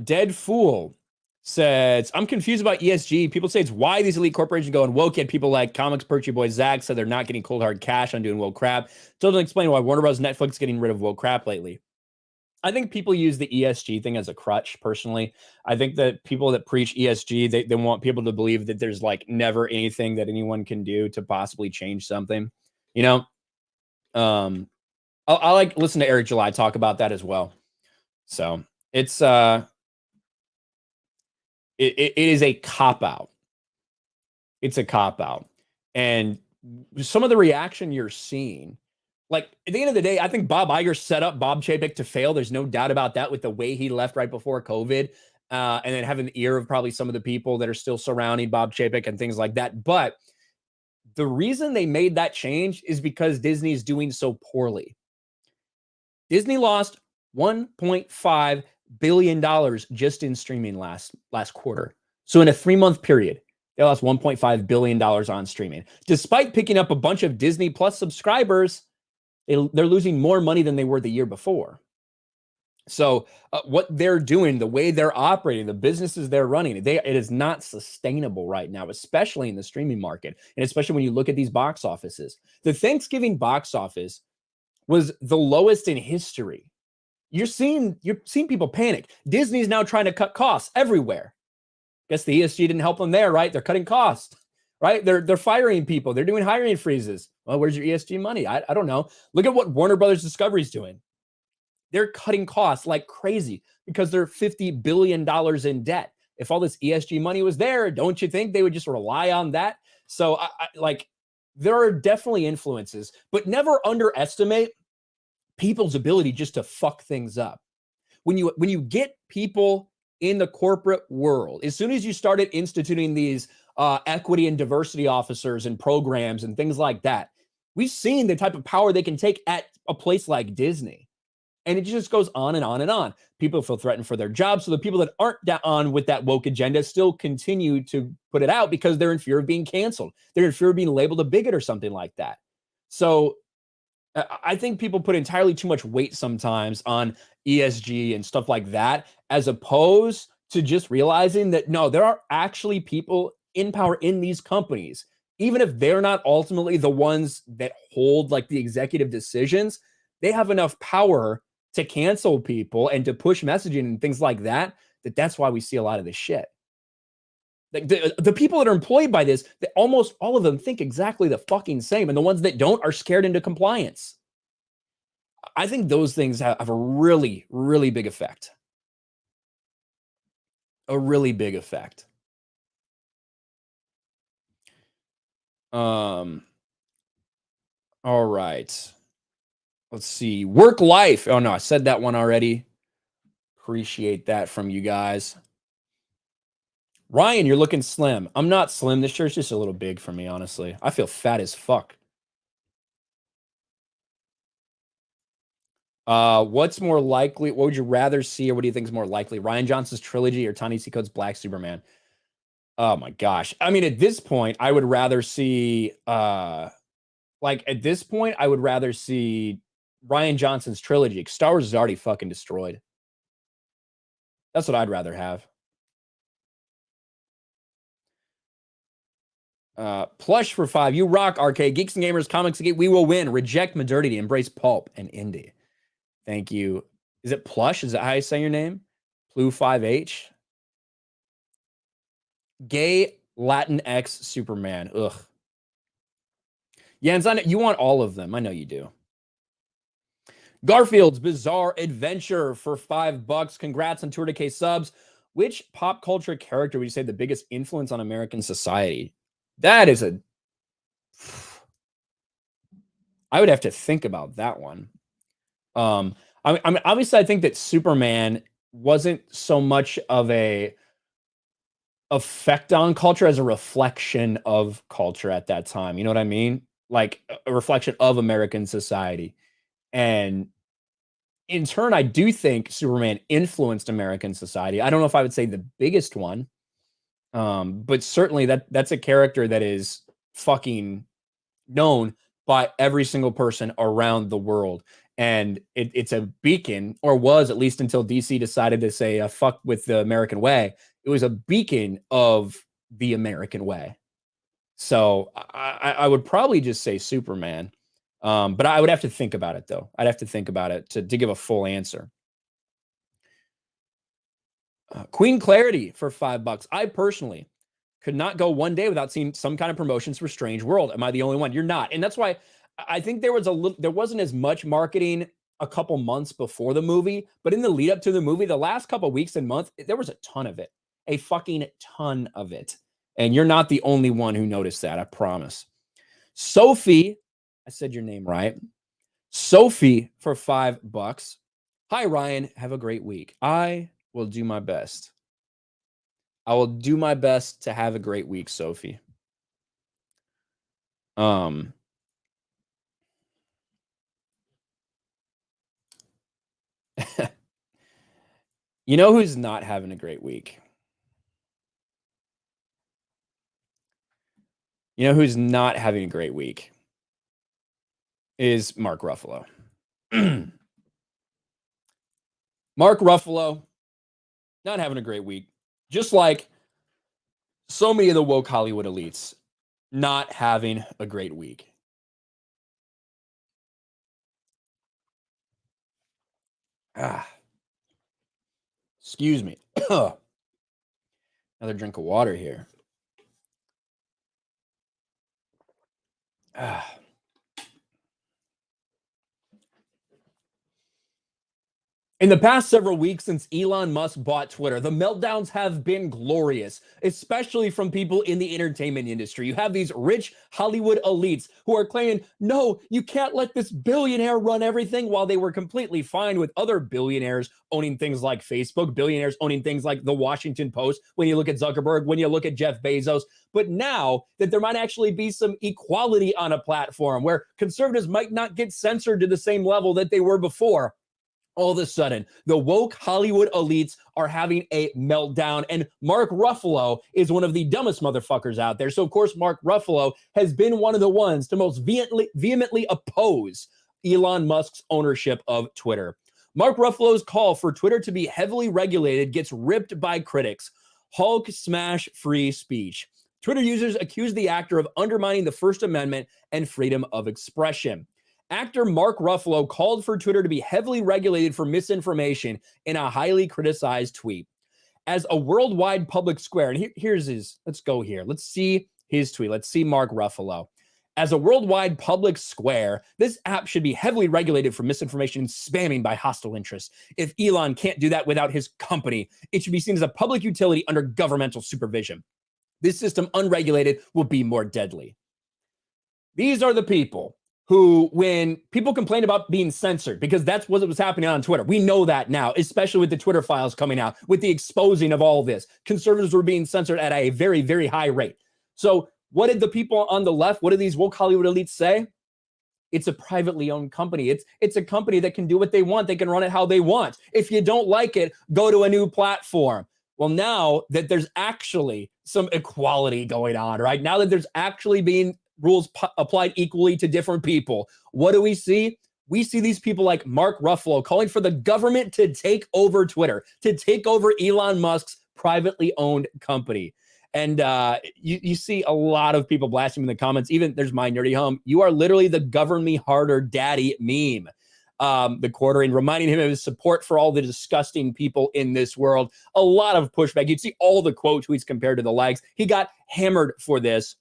A: Dead Fool says, I'm confused about ESG. People say it's why these elite corporations go and woke, yet people like Comics Perchy Boy Zach said they're not getting cold hard cash on doing woke crap. Still doesn't explain why Warner Bros. Netflix is getting rid of woke crap lately. I think people use the ESG thing as a crutch, personally. I think that people that preach ESG, they want people to believe that there's like never anything that anyone can do to possibly change something. You know? I like listen to Eric July talk about that as well. So it's it is a cop-out. It's a cop-out. And some of the reaction you're seeing, like at the end of the day, I think Bob Iger set up Bob Chapek to fail. There's no doubt about that with the way he left right before COVID. And then having the ear of probably some of the people that are still surrounding Bob Chapek and things like that. But the reason they made that change is because Disney is doing so poorly. Disney lost $1.5 billion just in streaming last quarter. So in a 3-month period, they lost $1.5 billion on streaming. Despite picking up a bunch of Disney Plus subscribers, they're losing more money than they were the year before. So what they're doing, the way they're operating, the businesses they're running, it is not sustainable right now, especially in the streaming market. And especially when you look at these box offices. The Thanksgiving box office was the lowest in history. You're seeing people panic. Disney's now trying to cut costs everywhere. Guess the ESG didn't help them there, right? They're cutting costs, right? They're firing people. They're doing hiring freezes. Well, where's your ESG money? I don't know. Look at what Warner Brothers Discovery's doing. They're cutting costs like crazy because they're $50 billion in debt. If all this ESG money was there, don't you think they would just rely on that? So there are definitely influences, but never underestimate people's ability just to fuck things up. When you get people in the corporate world, as soon as you started instituting these equity and diversity officers and programs and things like that, we've seen the type of power they can take at a place like Disney. And it just goes on and on and on. People feel threatened for their jobs. So the people that aren't on with that woke agenda still continue to put it out because they're in fear of being canceled. They're in fear of being labeled a bigot or something like that. So I think people put entirely too much weight sometimes on ESG and stuff like that, as opposed to just realizing that, no, there are actually people in power in these companies. Even if they're not ultimately the ones that hold like the executive decisions, they have enough power to cancel people and to push messaging and things like that, that's why we see a lot of this shit. Like the people that are employed by this, almost all of them think exactly the fucking same. And the ones that don't are scared into compliance. I think those things have a really, really big effect. A really big effect. All right. Let's see. Work life. Oh, no, I said that one already. Appreciate that from you guys. Ryan, you're looking slim. I'm not slim. This shirt's just a little big for me, honestly. I feel fat as fuck. What's more likely? What would you rather see, or what do you think is more likely? Ryan Johnson's trilogy or Ta-Nehisi Coates' Black Superman? Oh my gosh. I mean, at this point, I would rather see at this point, I would rather see Ryan Johnson's trilogy. Star Wars is already fucking destroyed. That's what I'd rather have. Plush for 5. You rock, Arcade. Geeks and Gamers, Comics Geek. We will win. Reject modernity. Embrace pulp and indie. Thank you. Is it Plush? Is that how you say your name? Blue 5H. Gay Latinx Superman. Ugh. Yeah, you want all of them. I know you do. Garfield's Bizarre Adventure for $5. Congrats on Tour de K subs. Which pop culture character would you say the biggest influence on American society? That is a... I would have to think about that one. I mean, obviously, I think that Superman wasn't so much of a effect on culture as a reflection of culture at that time. You know what I mean? Like a reflection of American society. And in turn, I do think Superman influenced American society. I don't know if I would say the biggest one, but certainly that's a character that is fucking known by every single person around the world. And it's a beacon, or was at least until DC decided to say fuck with the American way. It was a beacon of the American way. So I would probably just say Superman. But I would have to think about it, though. I'd have to think about it to give a full answer. Queen Clarity for $5. I personally could not go one day without seeing some kind of promotions for Strange World. Am I the only one? You're not. And that's why I think there wasn't as much marketing a couple months before the movie, but in the lead up to the movie, the last couple weeks and months, there was a ton of it. A fucking ton of it. And you're not the only one who noticed that, I promise. Sophie, I said your name right. Sophie for $5. Hi, Ryan. Have a great week. I will do my best. I will do my best to have a great week, Sophie. You know who's not having a great week? You know who's not having a great week? Is Mark Ruffalo. Mark Ruffalo, not having a great week. Just like so many of the woke Hollywood elites, not having a great week. Excuse me. Another drink of water here. In the past several weeks since Elon Musk bought Twitter, the meltdowns have been glorious, especially from people in the entertainment industry. You have these rich Hollywood elites who are claiming, no, you can't let this billionaire run everything, while they were completely fine with other billionaires owning things like Facebook, billionaires owning things like the Washington Post, when you look at Zuckerberg, when you look at Jeff Bezos. But now that there might actually be some equality on a platform where conservatives might not get censored to the same level that they were before, all of a sudden, the woke Hollywood elites are having a meltdown, and Mark Ruffalo is one of the dumbest motherfuckers out there. So, of course, Mark Ruffalo has been one of the ones to most vehemently oppose Elon Musk's ownership of Twitter. Mark Ruffalo's call for Twitter to be heavily regulated gets ripped by critics. Hulk smash free speech. Twitter users accuse the actor of undermining the First Amendment and freedom of expression. Actor Mark Ruffalo called for Twitter to be heavily regulated for misinformation in a highly criticized tweet. As a worldwide public square, and here's his, let's go here. Let's see his tweet. Let's see Mark Ruffalo. As a worldwide public square, this app should be heavily regulated for misinformation and spamming by hostile interests. If Elon can't do that without his company, it should be seen as a public utility under governmental supervision. This system, unregulated, will be more deadly. These are the people who, when people complain about being censored, because that's what was happening on Twitter. We know that now, especially with the Twitter files coming out, with the exposing of all this. Conservatives were being censored at a very, very high rate. So what did the people on the left, what did these woke Hollywood elites say? It's a privately owned company. It's a company that can do what they want. They can run it how they want. If you don't like it, go to a new platform. Well, now that there's actually some equality going on, right? Now that there's actually being rules applied equally to different people, what do we see? We see these people like Mark Ruffalo calling for the government to take over Twitter, to take over Elon Musk's privately owned company. And you see a lot of people blasting in the comments. Even there's my nerdy home. You are literally the govern me harder daddy meme. The quartering, reminding him of his support for all the disgusting people in this world. A lot of pushback. You'd see all the quote tweets compared to the likes. He got hammered for this,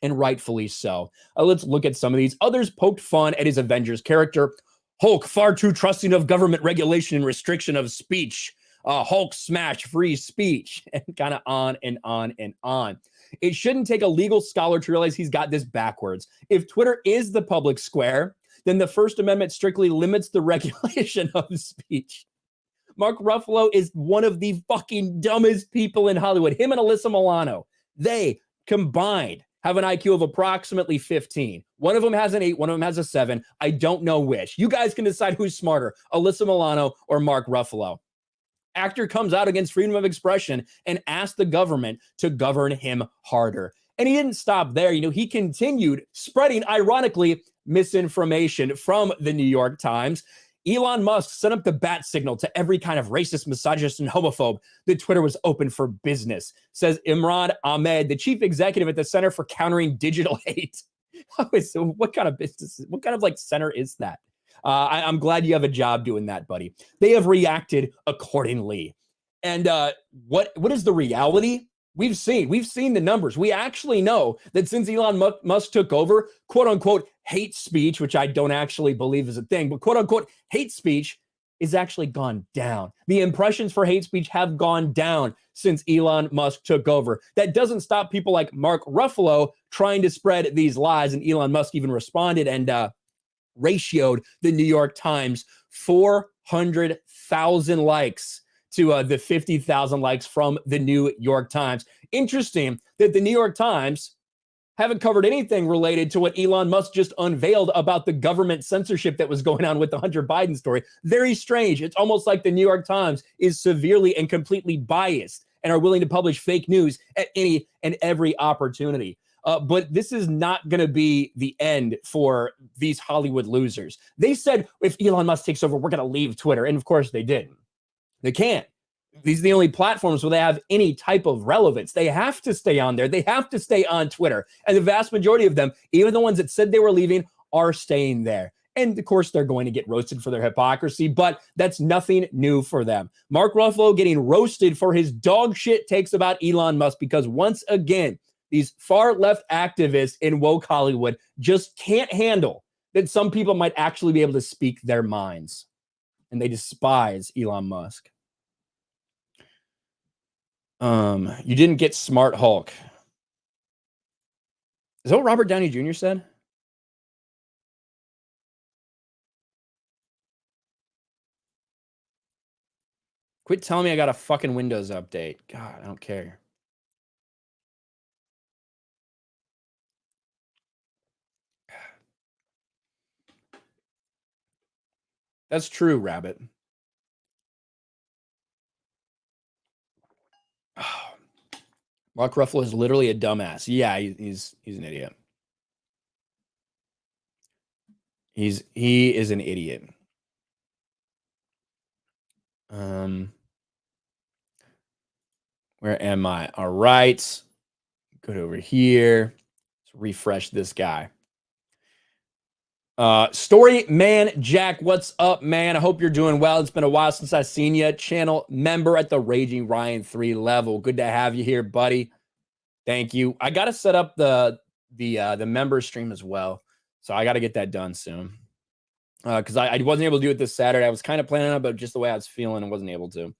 A: and rightfully so. Let's look at some of these. Others poked fun at his Avengers character. Hulk, far too trusting of government regulation and restriction of speech. Hulk smash free speech, and kind of on and on and on. It shouldn't take a legal scholar to realize he's got this backwards. If Twitter is the public square, then the First Amendment strictly limits the regulation of speech. Mark Ruffalo is one of the fucking dumbest people in Hollywood. Him and Alyssa Milano, they combined have an IQ of approximately 15. One of them has an 8, one of them has a 7. I don't know which. You guys can decide who's smarter, Alyssa Milano or Mark Ruffalo. Actor comes out against freedom of expression and asked the government to govern him harder. And he didn't stop there. He continued spreading, ironically, misinformation from the New York Times. Elon Musk sent up the bat signal to every kind of racist, misogynist, and homophobe. The Twitter was open for business, says Imran Ahmed, the chief executive at the Center for Countering Digital Hate. So what kind of business, what kind of center is that? I'm glad you have a job doing that, buddy. They have reacted accordingly. And what is the reality? We've seen the numbers. We actually know that since Elon Musk took over, quote unquote, hate speech, which I don't actually believe is a thing, but quote unquote, hate speech is actually gone down. The impressions for hate speech have gone down since Elon Musk took over. That doesn't stop people like Mark Ruffalo trying to spread these lies. And Elon Musk even responded and ratioed the New York Times 400,000 likes to the 50,000 likes from the New York Times. Interesting that the New York Times haven't covered anything related to what Elon Musk just unveiled about the government censorship that was going on with the Hunter Biden story. Very strange. It's almost like the New York Times is severely and completely biased and are willing to publish fake news at any and every opportunity. But this is not going to be the end for these Hollywood losers. They said, if Elon Musk takes over, we're going to leave Twitter. And of course they didn't. They can't. These are the only platforms where they have any type of relevance. They have to stay on there. They have to stay on Twitter. And the vast majority of them, even the ones that said they were leaving, are staying there. And of course, they're going to get roasted for their hypocrisy, but that's nothing new for them. Mark Ruffalo getting roasted for his dog shit takes about Elon Musk because once again, these far left activists in woke Hollywood just can't handle that some people might actually be able to speak their minds. And they despise Elon Musk. You didn't get Smart Hulk. Is that what Robert Downey Jr. said? Quit telling me I got a fucking Windows update. God, I don't care. That's true, Rabbit. Mark Ruffalo is literally a dumbass. Yeah, he's an idiot. He is an idiot. Where am I? All right. Go over here. Let's refresh this guy. Story Man Jack, what's up, man? I hope you're doing well. It's been a while since I've seen you. Channel member at the Raging Ryan 3 level. Good to have you here, buddy. Thank you. I got to set up the member stream as well, so I got to get that done soon. Because I wasn't able to do it this Saturday. I was kind of planning on it, but just the way I was feeling, I wasn't able to.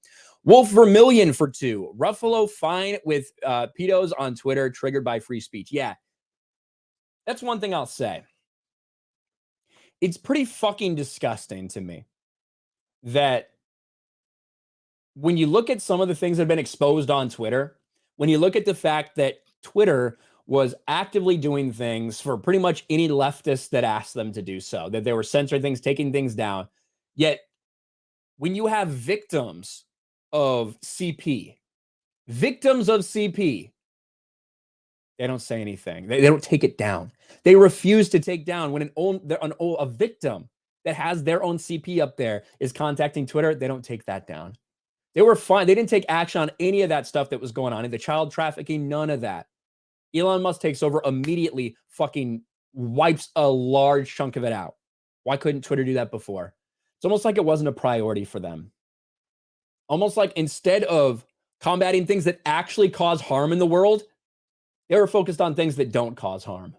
A: Wolf Vermillion for 2. Ruffalo fine with pedos on Twitter, triggered by free speech. Yeah, that's one thing I'll say. it's pretty fucking disgusting to me that when you look at some of the things that have been exposed on Twitter, when you look at the fact that Twitter was actively doing things for pretty much any leftist that asked them to do so, that they were censoring things, taking things down. Yet when you have victims of CP, they don't say anything. They don't take it down. They refuse to take down when a victim that has their own CP up there is contacting Twitter. They don't take that down. They were fine. They didn't take action on any of that stuff that was going on. And the child trafficking, none of that. Elon Musk takes over immediately, fucking wipes a large chunk of it out. Why couldn't Twitter do that before? It's almost like it wasn't a priority for them. Almost like instead of combating things that actually cause harm in the world, they were focused on things that don't cause harm.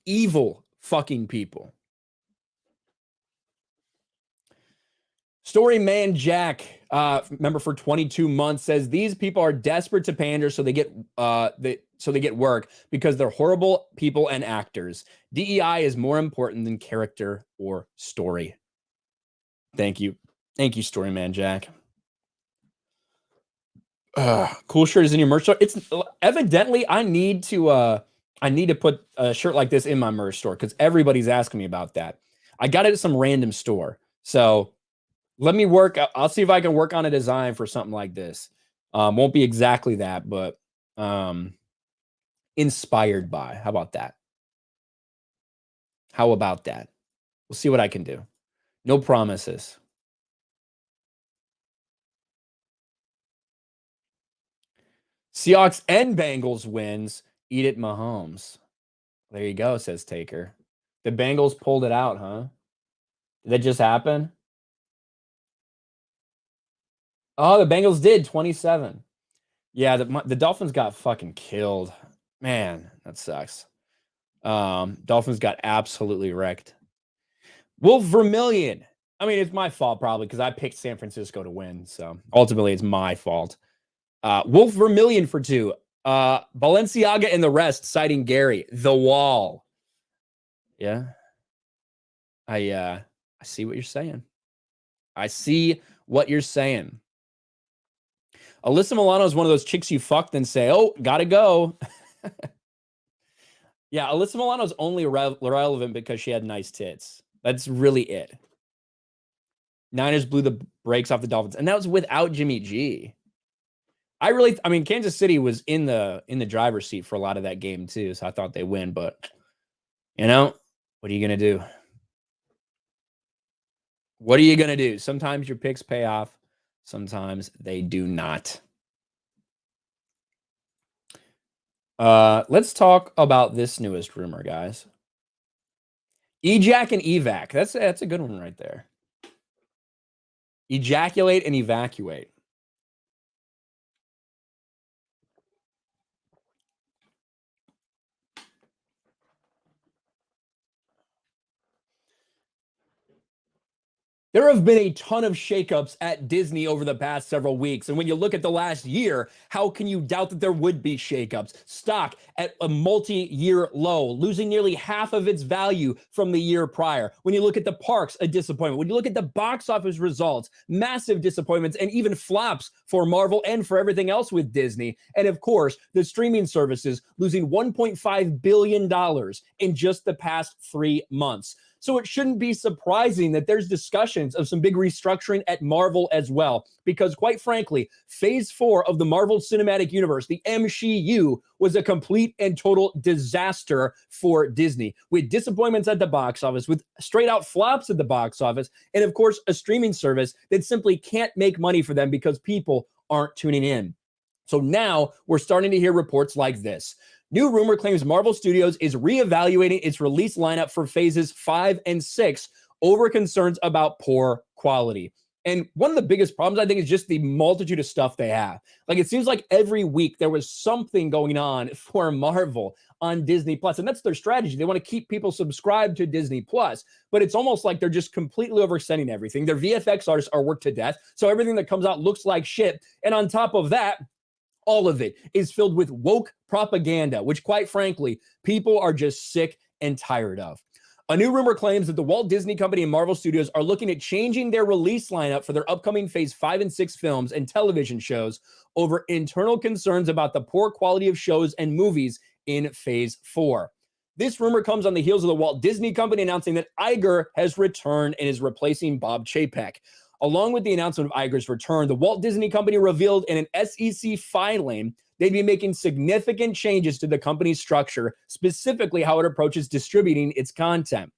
A: Evil fucking people. Story man Jack, member for 22 months, says these people are desperate to pander so they get work because they're horrible people and actors. DEI is more important than character or story. Thank you, story man Jack. Cool shirt is in your merch store. It's evidently I need to put a shirt like this in my merch store because everybody's asking me about that. I got it at some random store, so. Let me work. I'll see if I can work on a design for something like this. Won't be exactly that, but inspired by. How about that? We'll see what I can do. No promises. Seahawks and Bengals wins. Eat it, Mahomes. There you go, says Taker. The Bengals pulled it out, huh? Did that just happen? Oh, the Bengals did 27. Yeah, the Dolphins got fucking killed. Man, that sucks. Dolphins got absolutely wrecked. Wolf Vermillion. I mean, it's my fault probably because I picked San Francisco to win. So ultimately, it's my fault. Wolf Vermillion for 2. Balenciaga and the rest citing Gary. The Wall. Yeah. I see what you're saying. Alyssa Milano is one of those chicks you fucked and say, oh, gotta go. Yeah, Alyssa Milano is only relevant because she had nice tits. That's really it. Niners blew the brakes off the Dolphins, and that was without Jimmy G. I mean, Kansas City was in the driver's seat for a lot of that game too, so I thought they'd win, but what are you gonna do? What are you gonna do? Sometimes your picks pay off. Sometimes they do not. Let's talk about this newest rumor, guys. Ejac and evac. That's a good one right there. Ejaculate and evacuate. There have been a ton of shakeups at Disney over the past several weeks. And when you look at the last year, how can you doubt that there would be shakeups? Stock at a multi-year low, losing nearly half of its value from the year prior. When you look at the parks, a disappointment. When you look at the box office results, massive disappointments and even flops for Marvel and for everything else with Disney. And of course, the streaming services losing $1.5 billion in just the past 3 months. So it shouldn't be surprising that there's discussions of some big restructuring at Marvel as well, because quite frankly, phase 4 of the Marvel Cinematic Universe, the MCU, was a complete and total disaster for Disney, with disappointments at the box office, with straight out flops at the box office, and of course, a streaming service that simply can't make money for them because people aren't tuning in. So now we're starting to hear reports like this. New rumor claims Marvel Studios is reevaluating its release lineup for phases 5 and 6 over concerns about poor quality. And one of the biggest problems, I think, is just the multitude of stuff they have. Like, it seems like every week there was something going on for Marvel on Disney Plus, and that's their strategy. They want to keep people subscribed to Disney Plus, but it's almost like they're just completely oversetting everything. Their VFX artists are worked to death, so everything that comes out looks like shit. And on top of that, all of it is filled with woke propaganda, which quite frankly, people are just sick and tired of. A new rumor claims that the Walt Disney Company and Marvel Studios are looking at changing their release lineup for their upcoming Phase 5 and 6 films and television shows over internal concerns about the poor quality of shows and movies in Phase 4. This rumor comes on the heels of the Walt Disney Company announcing that Iger has returned and is replacing Bob Chapek. Along with the announcement of Iger's return, the Walt Disney Company revealed in an SEC filing they'd be making significant changes to the company's structure, specifically how it approaches distributing its content.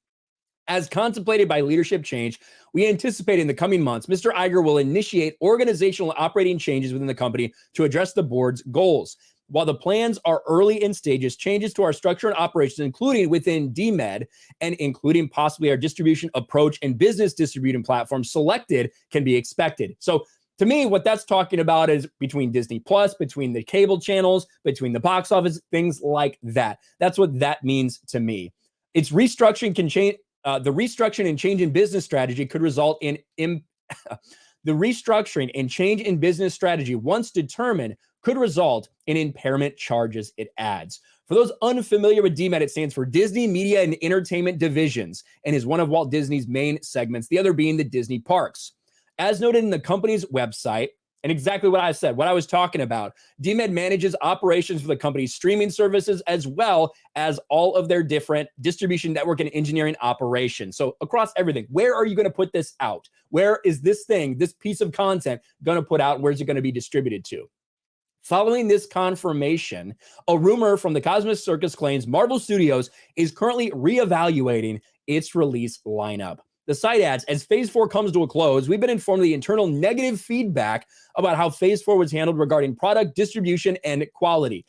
A: As contemplated by leadership change, we anticipate in the coming months, Mr. Iger will initiate organizational and operating changes within the company to address the board's goals. While the plans are early in stages, changes to our structure and operations, including within DMED and including possibly our distribution approach and business distributing platforms selected, can be expected. So to me, what that's talking about is between Disney Plus, between the cable channels, between the box office, things like that. That's what that means to me. Its restructuring can change. The restructuring and change in business strategy could result in the restructuring and change in business strategy, once determined, could result in impairment charges, it adds. For those unfamiliar with DMED, it stands for Disney Media and Entertainment Divisions and is one of Walt Disney's main segments, the other being the Disney Parks. As noted in the company's website, and exactly what I said, what I was talking about, DMED manages operations for the company's streaming services as well as all of their different distribution network and engineering operations. So across everything, where are you going to put this out? Where is this thing, this piece of content going to put out? Where's it going to be distributed to? Following this confirmation, a rumor from the Cosmos Circus claims Marvel Studios is currently reevaluating its release lineup. The site adds, as Phase 4 comes to a close, we've been informed of the internal negative feedback about how Phase 4 was handled regarding product distribution and quality.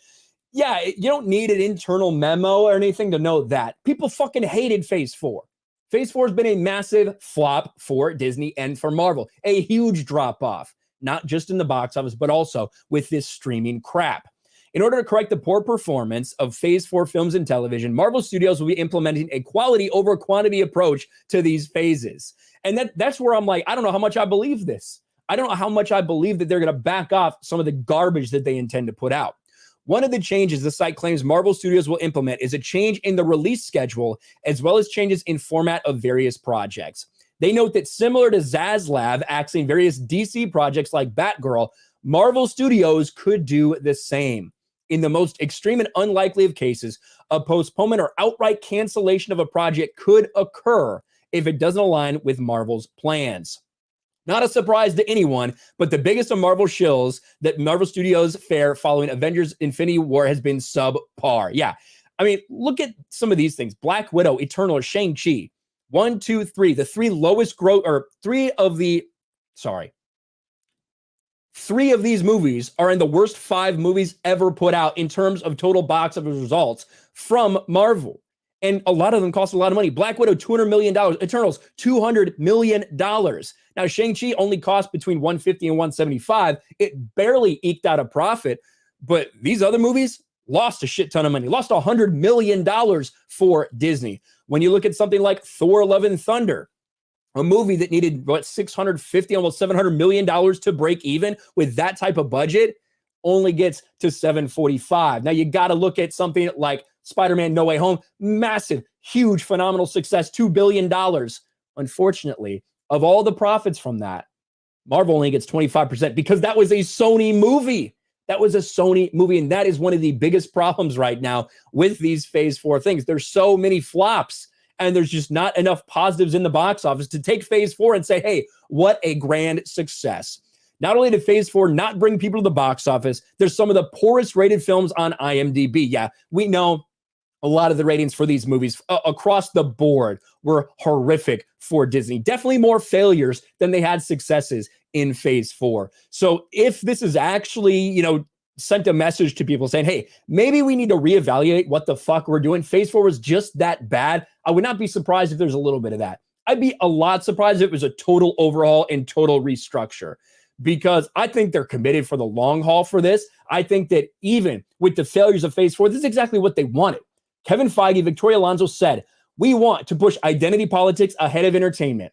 A: Yeah, you don't need an internal memo or anything to know that. People fucking hated Phase 4. Phase 4 has been a massive flop for Disney and for Marvel. A huge drop-off, not just in the box office, but also with this streaming crap. In order to correct the poor performance of Phase 4 films and television, Marvel Studios will be implementing a quality over quantity approach to these phases. And that's where I'm like, I don't know how much I believe this. I don't know how much I believe that they're going to back off some of the garbage that they intend to put out. One of the changes the site claims Marvel Studios will implement is a change in the release schedule, as well as changes in format of various projects. They note that similar to Zaslav axing various DC projects like Batgirl, Marvel Studios could do the same. In the most extreme and unlikely of cases, a postponement or outright cancellation of a project could occur if it doesn't align with Marvel's plans. Not a surprise to anyone, but the biggest of Marvel shills that Marvel Studios fare following Avengers Infinity War has been subpar. Yeah, I mean, look at some of these things. Black Widow, Eternal, Shang-Chi. 1, 2, 3. The three lowest growth, or three of these movies are in the worst 5 movies ever put out in terms of total box office results from Marvel. And a lot of them cost a lot of money. Black Widow, $200 million. Eternals, $200 million. Now, Shang-Chi only cost between $150 and $175. It barely eked out a profit. But these other movies lost a shit ton of money. Lost $100 million for Disney. When you look at something like Thor: Love and Thunder, a movie that needed, $650, almost $700 million to break even with that type of budget, only gets to $745. Now, you got to look at something like Spider-Man No Way Home. Massive, huge, phenomenal success, $2 billion. Unfortunately, of all the profits from that, Marvel only gets 25% because that was a Sony movie. That was a Sony movie, and that is one of the biggest problems right now with these Phase 4 things. There's so many flops, and there's just not enough positives in the box office to take Phase 4 and say, hey, what a grand success. Not only did Phase 4 not bring people to the box office, there's some of the poorest rated films on IMDb. Yeah, we know a lot of the ratings for these movies across the board were horrific for Disney. Definitely more failures than they had successes in Phase 4. So if this is actually, sent a message to people saying, hey, maybe we need to reevaluate what the fuck we're doing. Phase 4 was just that bad. I would not be surprised if there's a little bit of that. I'd be a lot surprised if it was a total overhaul and total restructure, because I think they're committed for the long haul for this. I think that even with the failures of Phase 4, this is exactly what they wanted. Kevin Feige, Victoria Alonso said, we want to push identity politics ahead of entertainment.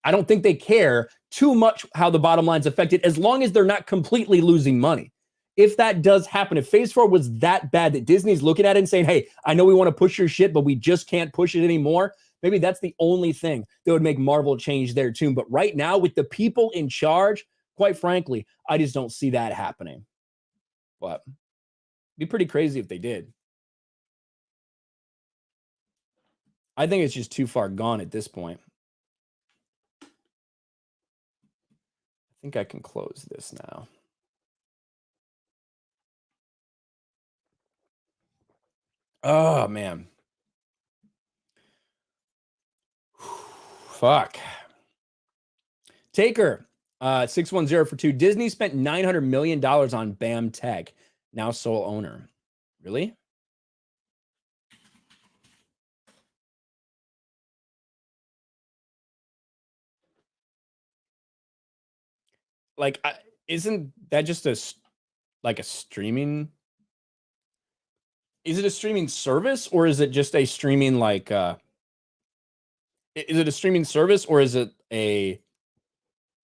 A: I don't think they care too much how the bottom line's affected as long as they're not completely losing money. if that does happen, if Phase 4 was that bad that Disney's looking at it and saying, hey, I know we want to push your shit, but we just can't push it anymore, maybe that's the only thing that would make Marvel change their tune. But right now, with the people in charge, quite frankly, I just don't see that happening. But it'd be pretty crazy if they did. I think it's just too far gone at this point. I think I can close this now. Oh, man. Fuck. Taker, 610 for 2. Disney spent $900 million on BAM Tech, now sole owner. Really? Like, isn't that just a streaming? Is it a streaming service, or is it just a streaming is it a streaming service, or is it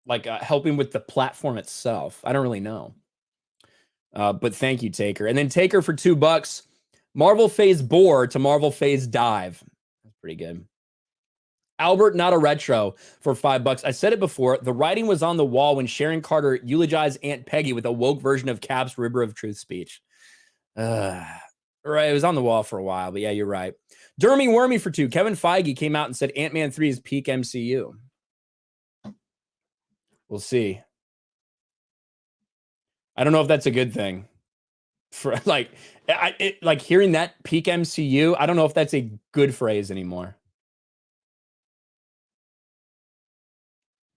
A: helping with the platform itself? I don't really know. But thank you, Taker. And then Taker for $2. Marvel Phase Bore to Marvel Phase Dive. That's pretty good. Albert, not a retro, for $5. I said it before. The writing was on the wall when Sharon Carter eulogized Aunt Peggy with a woke version of Cap's River of Truth speech. Right, it was on the wall for a while, but yeah, you're right. Dermy Wormy for 2. Kevin Feige came out and said Ant-Man 3 is peak MCU. We'll see. I don't know if that's a good thing. For hearing that peak MCU, I don't know if that's a good phrase anymore.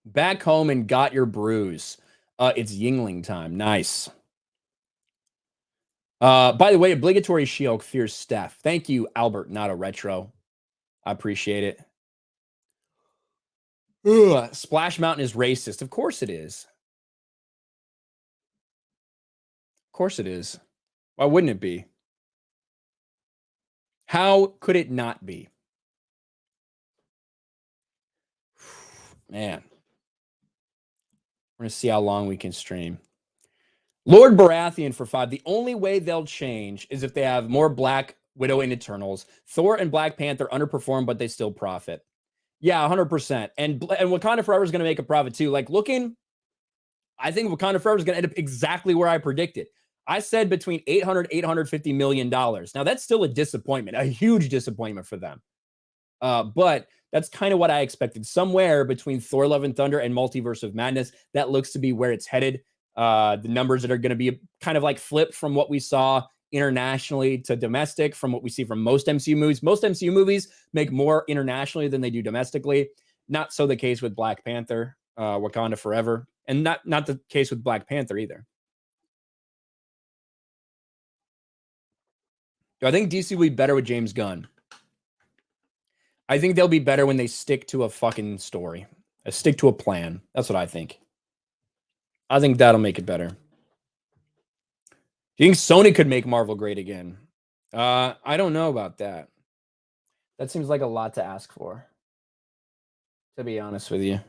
A: Back home and got your bruise. It's Yingling time. Nice. By the way, obligatory She-Hulk Fierce Steph. Thank you, Albert, not a retro. I appreciate it. Ugh, Splash Mountain is racist. Of course it is. Of course it is. Why wouldn't it be? How could it not be? Man. We're going to see how long we can stream. Lord Baratheon for 5. The only way they'll change is if they have more Black Widow in Eternals. Thor and Black Panther underperform, but they still profit. Yeah, 100%. And Wakanda Forever is going to make a profit too. I think Wakanda Forever is going to end up exactly where I predicted. I said between $850 million. Now, that's still a disappointment, a huge disappointment for them. But that's kind of what I expected. Somewhere between Thor Love and Thunder and Multiverse of Madness, that looks to be where it's headed. The numbers that are going to be kind of like flipped from what we saw internationally to domestic, from what we see from most MCU movies. Most MCU movies make more internationally than they do domestically. Not so the case with Black Panther, Wakanda Forever, and not the case with Black Panther either. I think DC will be better with James Gunn. I think they'll be better when they stick to a fucking story. Stick to a plan. That's what I think. I think that'll make it better. Do you think Sony could make Marvel great again? I don't know about that. That seems like a lot to ask for, to be honest with you.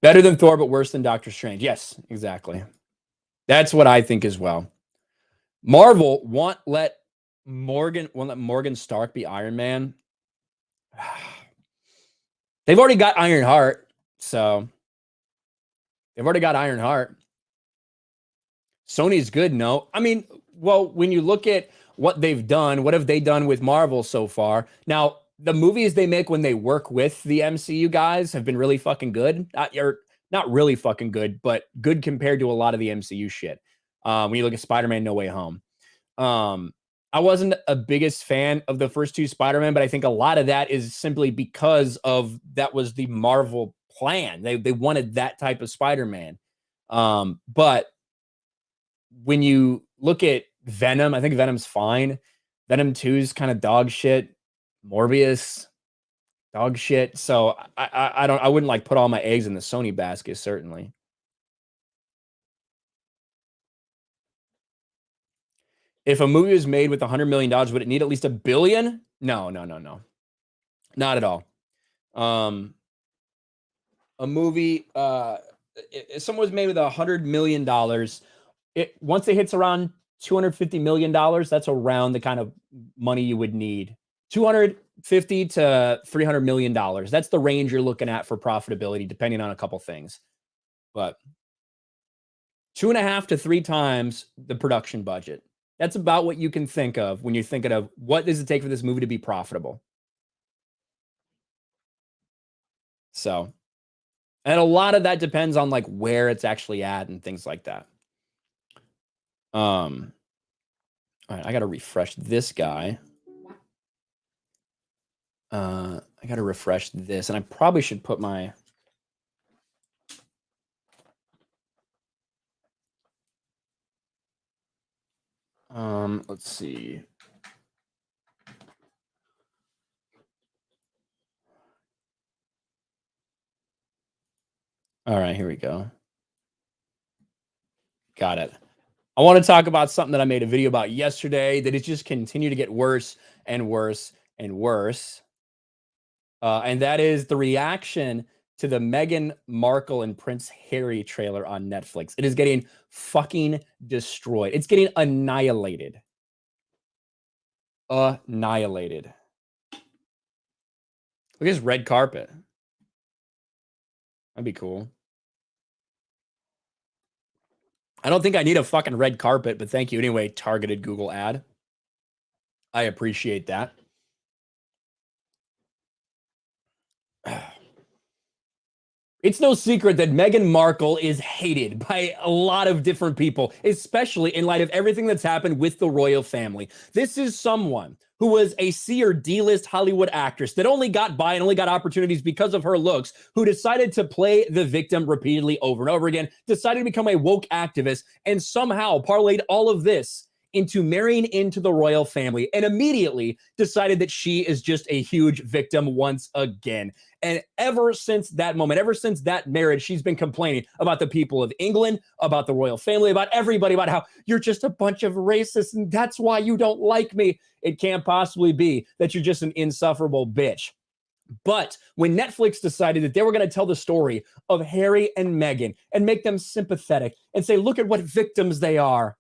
A: Better than Thor, but worse than Doctor Strange. Yes, exactly. That's what I think as well. Marvel won't let Morgan Stark be Iron Man. They've already got Ironheart, so they've already got Ironheart. Sony's good, no? I mean, well, when you look at what they've done, what have they done with Marvel so far? Now, the movies they make when they work with the MCU guys have been really fucking good. Not really fucking good, but good compared to a lot of the MCU shit. When you look at Spider-Man No Way Home. I wasn't a biggest fan of the first two Spider-Man, but I think a lot of that is simply because of that was the Marvel plan. They wanted that type of Spider-Man. But when you look at Venom, I think Venom's fine. Venom 2 is kind of dog shit. Morbius, dog shit. So I wouldn't like put all my eggs in the Sony basket, certainly. If a movie was made with $100 million, would it need at least $1 billion? No. Not at all. A movie, if someone was made with $100 million, once it hits around $250 million, that's around the kind of money you would need. $250 to $300 million. That's the range you're looking at for profitability, depending on a couple things. But 2.5 to 3 times the production budget. That's about what you can think of when you're thinking of what does it take for this movie to be profitable. So, and a lot of that depends on like where it's actually at and things like that. All right, I got to refresh this guy. I got to refresh this, and I probably should put my let's see. All right, here we go. Got it. I want to talk about something that I made a video about yesterday that has just continued to get worse and worse and worse. And that is the reaction to the Meghan Markle and Prince Harry trailer on Netflix. It is getting fucking destroyed. It's getting annihilated. Annihilated. Look at this red carpet. That'd be cool. I don't think I need a fucking red carpet, but thank you anyway, targeted Google ad. I appreciate that. It's no secret that Meghan Markle is hated by a lot of different people, especially in light of everything that's happened with the royal family. This is someone who was a C or D-list Hollywood actress that only got by and only got opportunities because of her looks, who decided to play the victim repeatedly over and over again, decided to become a woke activist, and somehow parlayed all of this into marrying into the royal family and immediately decided that she is just a huge victim once again. And ever since that moment, ever since that marriage, she's been complaining about the people of England, about the royal family, about everybody, about how you're just a bunch of racists and that's why you don't like me. It can't possibly be that you're just an insufferable bitch. But when Netflix decided that they were going to tell the story of Harry and Meghan and make them sympathetic and say, look at what victims they are,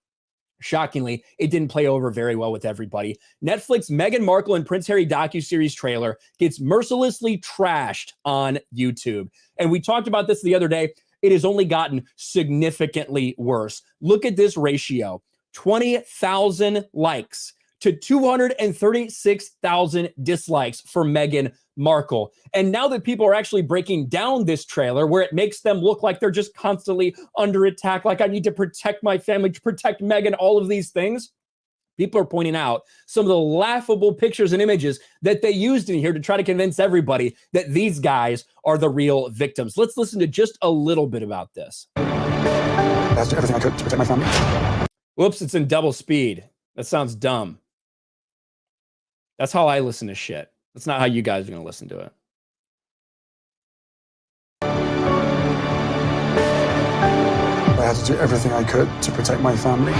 A: shockingly, it didn't play over very well with everybody. Netflix Meghan Markle and Prince Harry docuseries trailer gets mercilessly trashed on YouTube. And we talked about this the other day. It has only gotten significantly worse. Look at this ratio. 20,000 likes to 236,000 dislikes for Meghan Markle. And now that people are actually breaking down this trailer where it makes them look like they're just constantly under attack, like I need to protect my family, to protect Meghan, all of these things, people are pointing out some of the laughable pictures and images that they used in here to try to convince everybody that these guys are the real victims. Let's listen to just a little bit about this.
B: That's everything I could to protect my family.
A: Whoops, it's in double speed. That sounds dumb. That's how I listen to shit. That's not how you guys are going to listen to it.
B: I had to do everything I could to protect my family.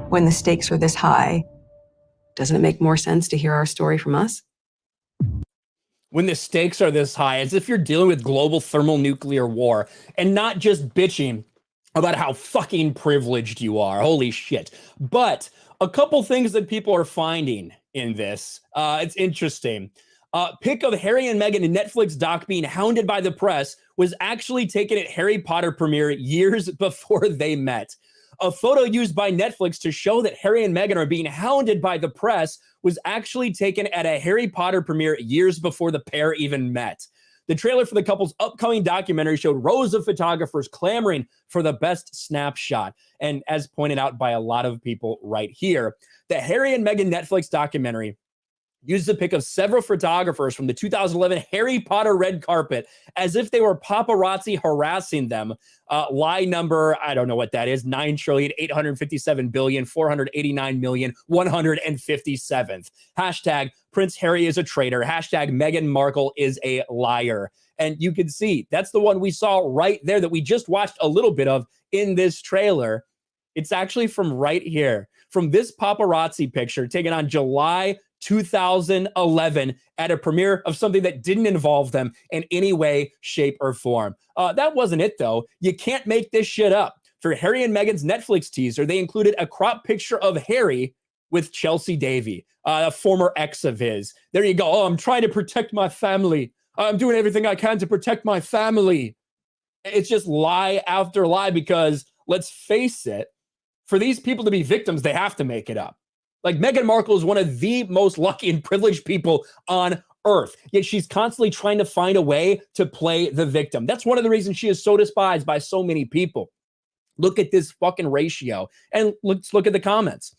C: When the stakes are this high, doesn't it make more sense to hear our story from us?
A: When the stakes are this high, as if you're dealing with global thermonuclear war and not just bitching about how fucking privileged you are. Holy shit. But a couple things that people are finding in this, it's interesting. Pic of Harry and Meghan in Netflix doc being hounded by the press was actually taken at Harry Potter premiere years before they met. A photo used by Netflix to show that Harry and Meghan are being hounded by the press was actually taken at a Harry Potter premiere years before the pair even met. The trailer for the couple's upcoming documentary showed rows of photographers clamoring for the best snapshot. And as pointed out by a lot of people right here, the Harry and Meghan Netflix documentary used a pic of several photographers from the 2011 Harry Potter red carpet as if they were paparazzi harassing them. Lie number, I don't know what that is, 9,857,489,157th. Hashtag Prince Harry is a traitor. Hashtag Meghan Markle is a liar. And you can see that's the one we saw right there that we just watched a little bit of in this trailer. It's actually from right here, from this paparazzi picture taken on July 2011 at a premiere of something that didn't involve them in any way, shape, or form. That wasn't it, though. You can't make this shit up. For Harry and Meghan's Netflix teaser, they included a crop picture of Harry with Chelsea Davy, a former ex of his. There you go. Oh, I'm trying to protect my family. I'm doing everything I can to protect my family. It's just lie after lie because, let's face it, for these people to be victims, they have to make it up. Like, Meghan Markle is one of the most lucky and privileged people on earth, yet she's constantly trying to find a way to play the victim. That's one of the reasons she is so despised by so many people. Look at this fucking ratio, and let's look at the comments.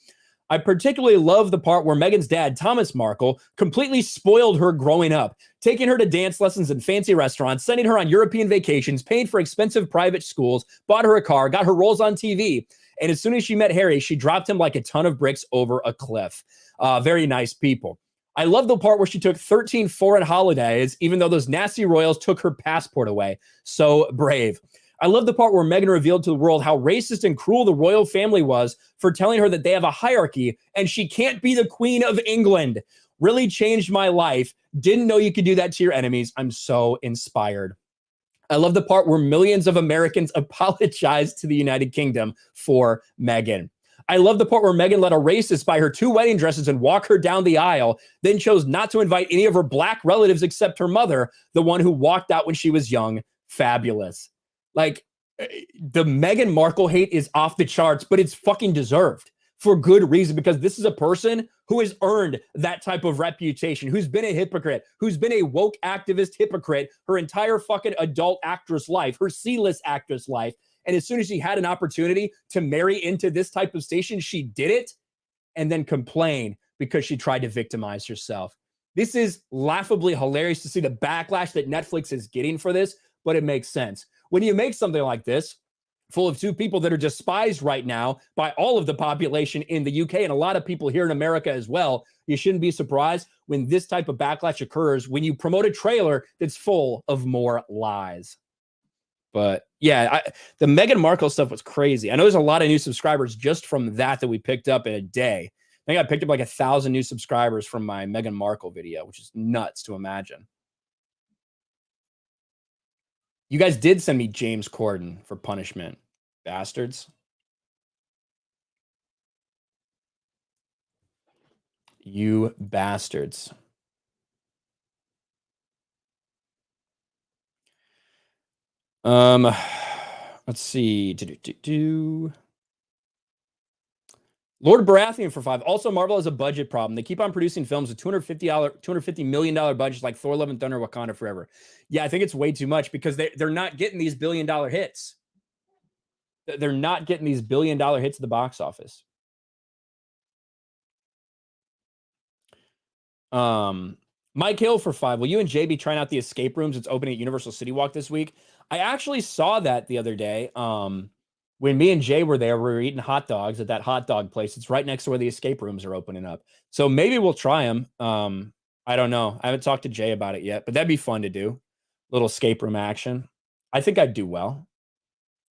A: I particularly love the part where Meghan's dad, Thomas Markle, completely spoiled her growing up, taking her to dance lessons in fancy restaurants, sending her on European vacations, paying for expensive private schools, bought her a car, got her roles on TV. And as soon as she met Harry, she dropped him like a ton of bricks over a cliff. Very nice people. I love the part where she took 13 foreign holidays, even though those nasty royals took her passport away. So brave. I love the part where Meghan revealed to the world how racist and cruel the royal family was for telling her that they have a hierarchy and she can't be the Queen of England. Really changed my life. Didn't know you could do that to your enemies. I'm so inspired. I love the part where millions of Americans apologized to the United Kingdom for Meghan. I love the part where Meghan let a racist buy her 2 wedding dresses and walk her down the aisle, then chose not to invite any of her black relatives except her mother, the one who walked out when she was young. Fabulous. Like, the Meghan Markle hate is off the charts, but it's fucking deserved for good reason, because this is a person who has earned that type of reputation, who's been a hypocrite, who's been a woke activist hypocrite her entire fucking adult actress life, her C-list actress life. And as soon as she had an opportunity to marry into this type of station, she did it and then complained because she tried to victimize herself. This is laughably hilarious to see the backlash that Netflix is getting for this, but it makes sense. When you make something like this, full of 2 people that are despised right now by all of the population in the UK and a lot of people here in America as well, you shouldn't be surprised when this type of backlash occurs when you promote a trailer that's full of more lies. But yeah, the Meghan Markle stuff was crazy. I know there's a lot of new subscribers just from that we picked up in a day. I think I picked up like 1,000 new subscribers from my Meghan Markle video, which is nuts to imagine. You guys did send me James Corden for punishment, bastards. You bastards. Let's see. Lord Baratheon for 5. Also, Marvel has a budget problem. They keep on producing films with $250 million budgets like Thor: Love and Thunder, Wakanda Forever. Yeah, I think it's way too much because they're not getting these billion-dollar hits. They're not getting these billion-dollar hits at the box office. Mike Hill for 5. Will you and Jay be trying out the escape rooms? It's opening at Universal City Walk this week. I actually saw that the other day. When me and Jay were there, we were eating hot dogs at that hot dog place. It's right next to where the escape rooms are opening up. So maybe we'll try them. I don't know. I haven't talked to Jay about it yet, but that'd be fun to do. Little escape room action. I think I'd do well.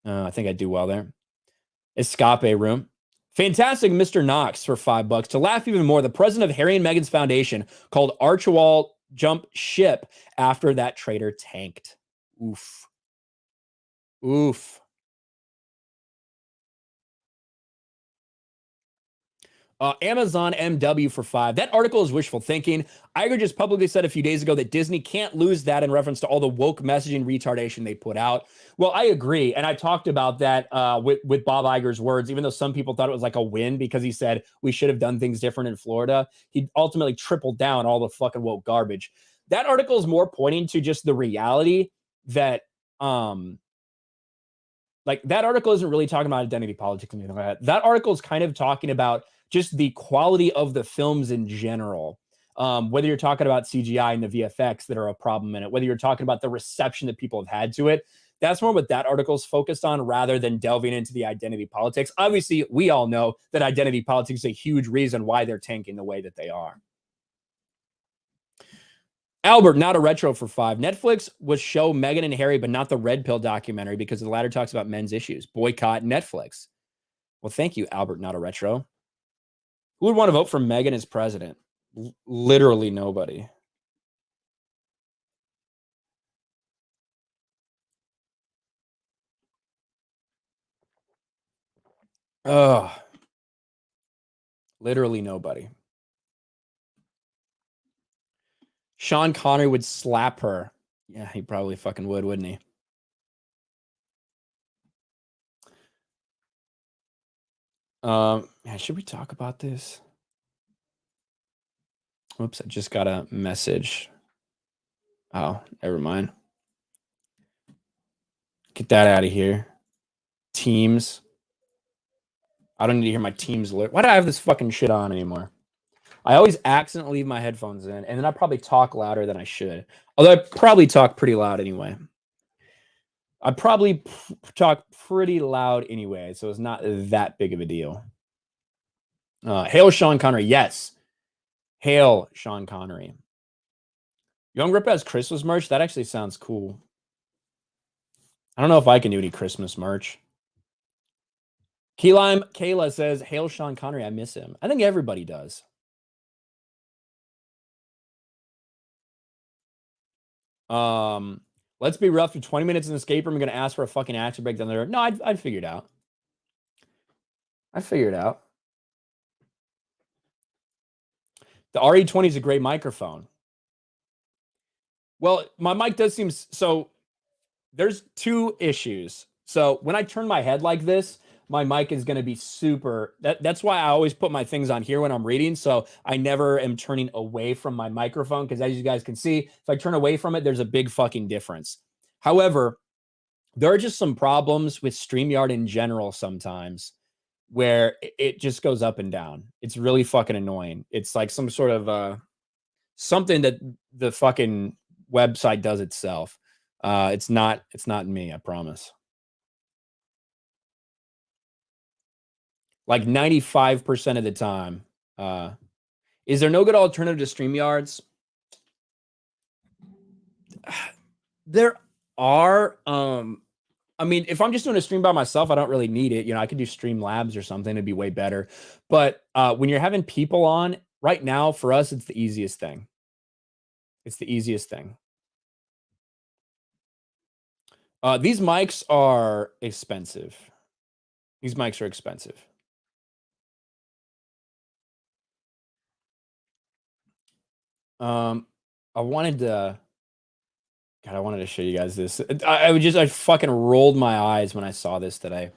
A: I think I'd do well there. Escape room. Fantastic Mr. Knox for $5. To laugh even more, the president of Harry and Meghan's foundation called Archibald jump ship after that traitor tanked. Oof. Oof. Amazon MW for 5. That article is wishful thinking. Iger just publicly said a few days ago that Disney can't lose that in reference to all the woke messaging retardation they put out. Well, I agree. And I talked about that with Bob Iger's words, even though some people thought it was like a win because he said we should have done things different in Florida. He ultimately tripled down all the fucking woke garbage. That article is more pointing to just the reality that like that article isn't really talking about identity politics and anything like that. That article is kind of talking about just the quality of the films in general. Whether you're talking about CGI and the VFX that are a problem in it, whether you're talking about the reception that people have had to it, that's more what that article is focused on rather than delving into the identity politics. Obviously, we all know that identity politics is a huge reason why they're tanking the way that they are. Albert, not a retro for 5. Netflix would show Meghan and Harry, but not the Red Pill documentary because the latter talks about men's issues. Boycott Netflix. Well, thank you, Albert, not a retro. Who would want to vote for Meghan as president? Literally nobody. Ugh. Literally nobody. Sean Connery would slap her. Yeah, he probably fucking would, wouldn't he? Yeah, should we talk about this? Oops, I just got a message. Oh, never mind. Get that out of here. Teams. I don't need to hear my Teams alert. Why do I have this fucking shit on anymore? I always accidentally leave my headphones in, and then I probably talk louder than I should. Although I probably talk pretty loud anyway. I probably talk pretty loud anyway, so it's not that big of a deal. Hail Sean Connery. Yes. Hail Sean Connery. Young Rip has Christmas merch. That actually sounds cool. I don't know if I can do any Christmas merch. Kayla says, Hail Sean Connery. I miss him. I think everybody does. Let's be rough. For 20 minutes in the escape room, I'm going to ask for a fucking action break down there. No, I'd figure it out. I'd figure it out. The RE20 is a great microphone. Well, my mic does seem... So, there's two issues. So, when I turn my head like this, my mic is going to be super... That's why I always put my things on here when I'm reading, so I never am turning away from my microphone, because as you guys can see, if I turn away from it, there's a big fucking difference. However, there are just some problems with StreamYard in general sometimes, where it just goes up and down. It's really fucking annoying. It's like some sort of something that the fucking website does itself. It's not me, I promise. Like 95% of the time. Is there no good alternative to StreamYards? There are. I mean, if I'm just doing a stream by myself, I don't really need it. You know, I could do Streamlabs or something. It'd be way better. But when you're having people on, right now, for us, it's the easiest thing. It's the easiest thing. These mics are expensive. These mics are expensive. I wanted to... God, I wanted to show you guys this. I fucking rolled my eyes when I saw this today.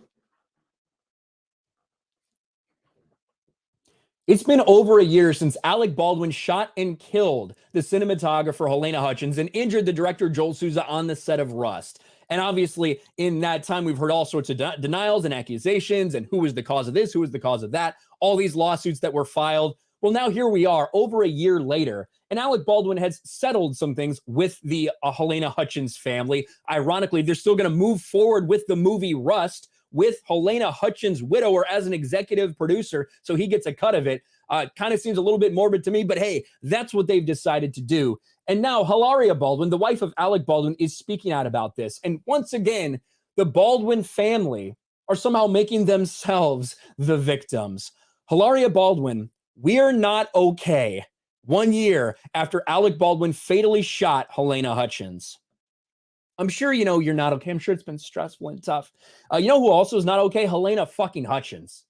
A: It's been over a year since Alec Baldwin shot and killed the cinematographer Helena Hutchins and injured the director Joel Souza on the set of Rust. And obviously, in that time, we've heard all sorts of denials and accusations and who was the cause of this, who was the cause of that, all these lawsuits that were filed. Well, now here we are, over a year later, and Alec Baldwin has settled some things with the Helena Hutchins family. Ironically, they're still going to move forward with the movie Rust with Helena Hutchins' widower as an executive producer, so he gets a cut of it. Kind of seems a little bit morbid to me, but hey, that's what they've decided to do. And now Hilaria Baldwin, the wife of Alec Baldwin, is speaking out about this. And once again, the Baldwin family are somehow making themselves the victims. Hilaria Baldwin, we're not okay. 1 year after Alec Baldwin fatally shot Helena Hutchins. I'm sure you know you're not okay. I'm sure it's been stressful and tough. You know who also is not okay? Helena fucking Hutchins.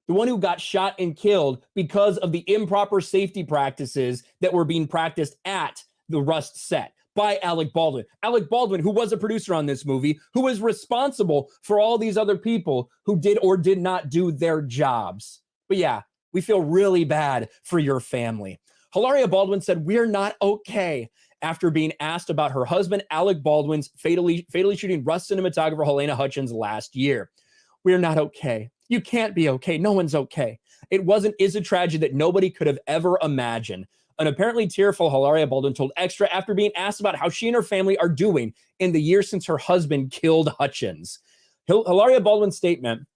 A: The one who got shot and killed because of the improper safety practices that were being practiced at the Rust set by Alec Baldwin. Alec Baldwin, who was a producer on this movie, who was responsible for all these other people who did or did not do their jobs. But yeah, we feel really bad for your family. Hilaria Baldwin said, "We're not okay," after being asked about her husband, Alec Baldwin's fatally shooting Rust cinematographer Helena Hutchins last year. "We're not okay. You can't be okay. No one's okay. It is a tragedy that nobody could have ever imagined." An apparently tearful Hilaria Baldwin told Extra after being asked about how she and her family are doing in the year since her husband killed Hutchins. Hilaria Baldwin's statement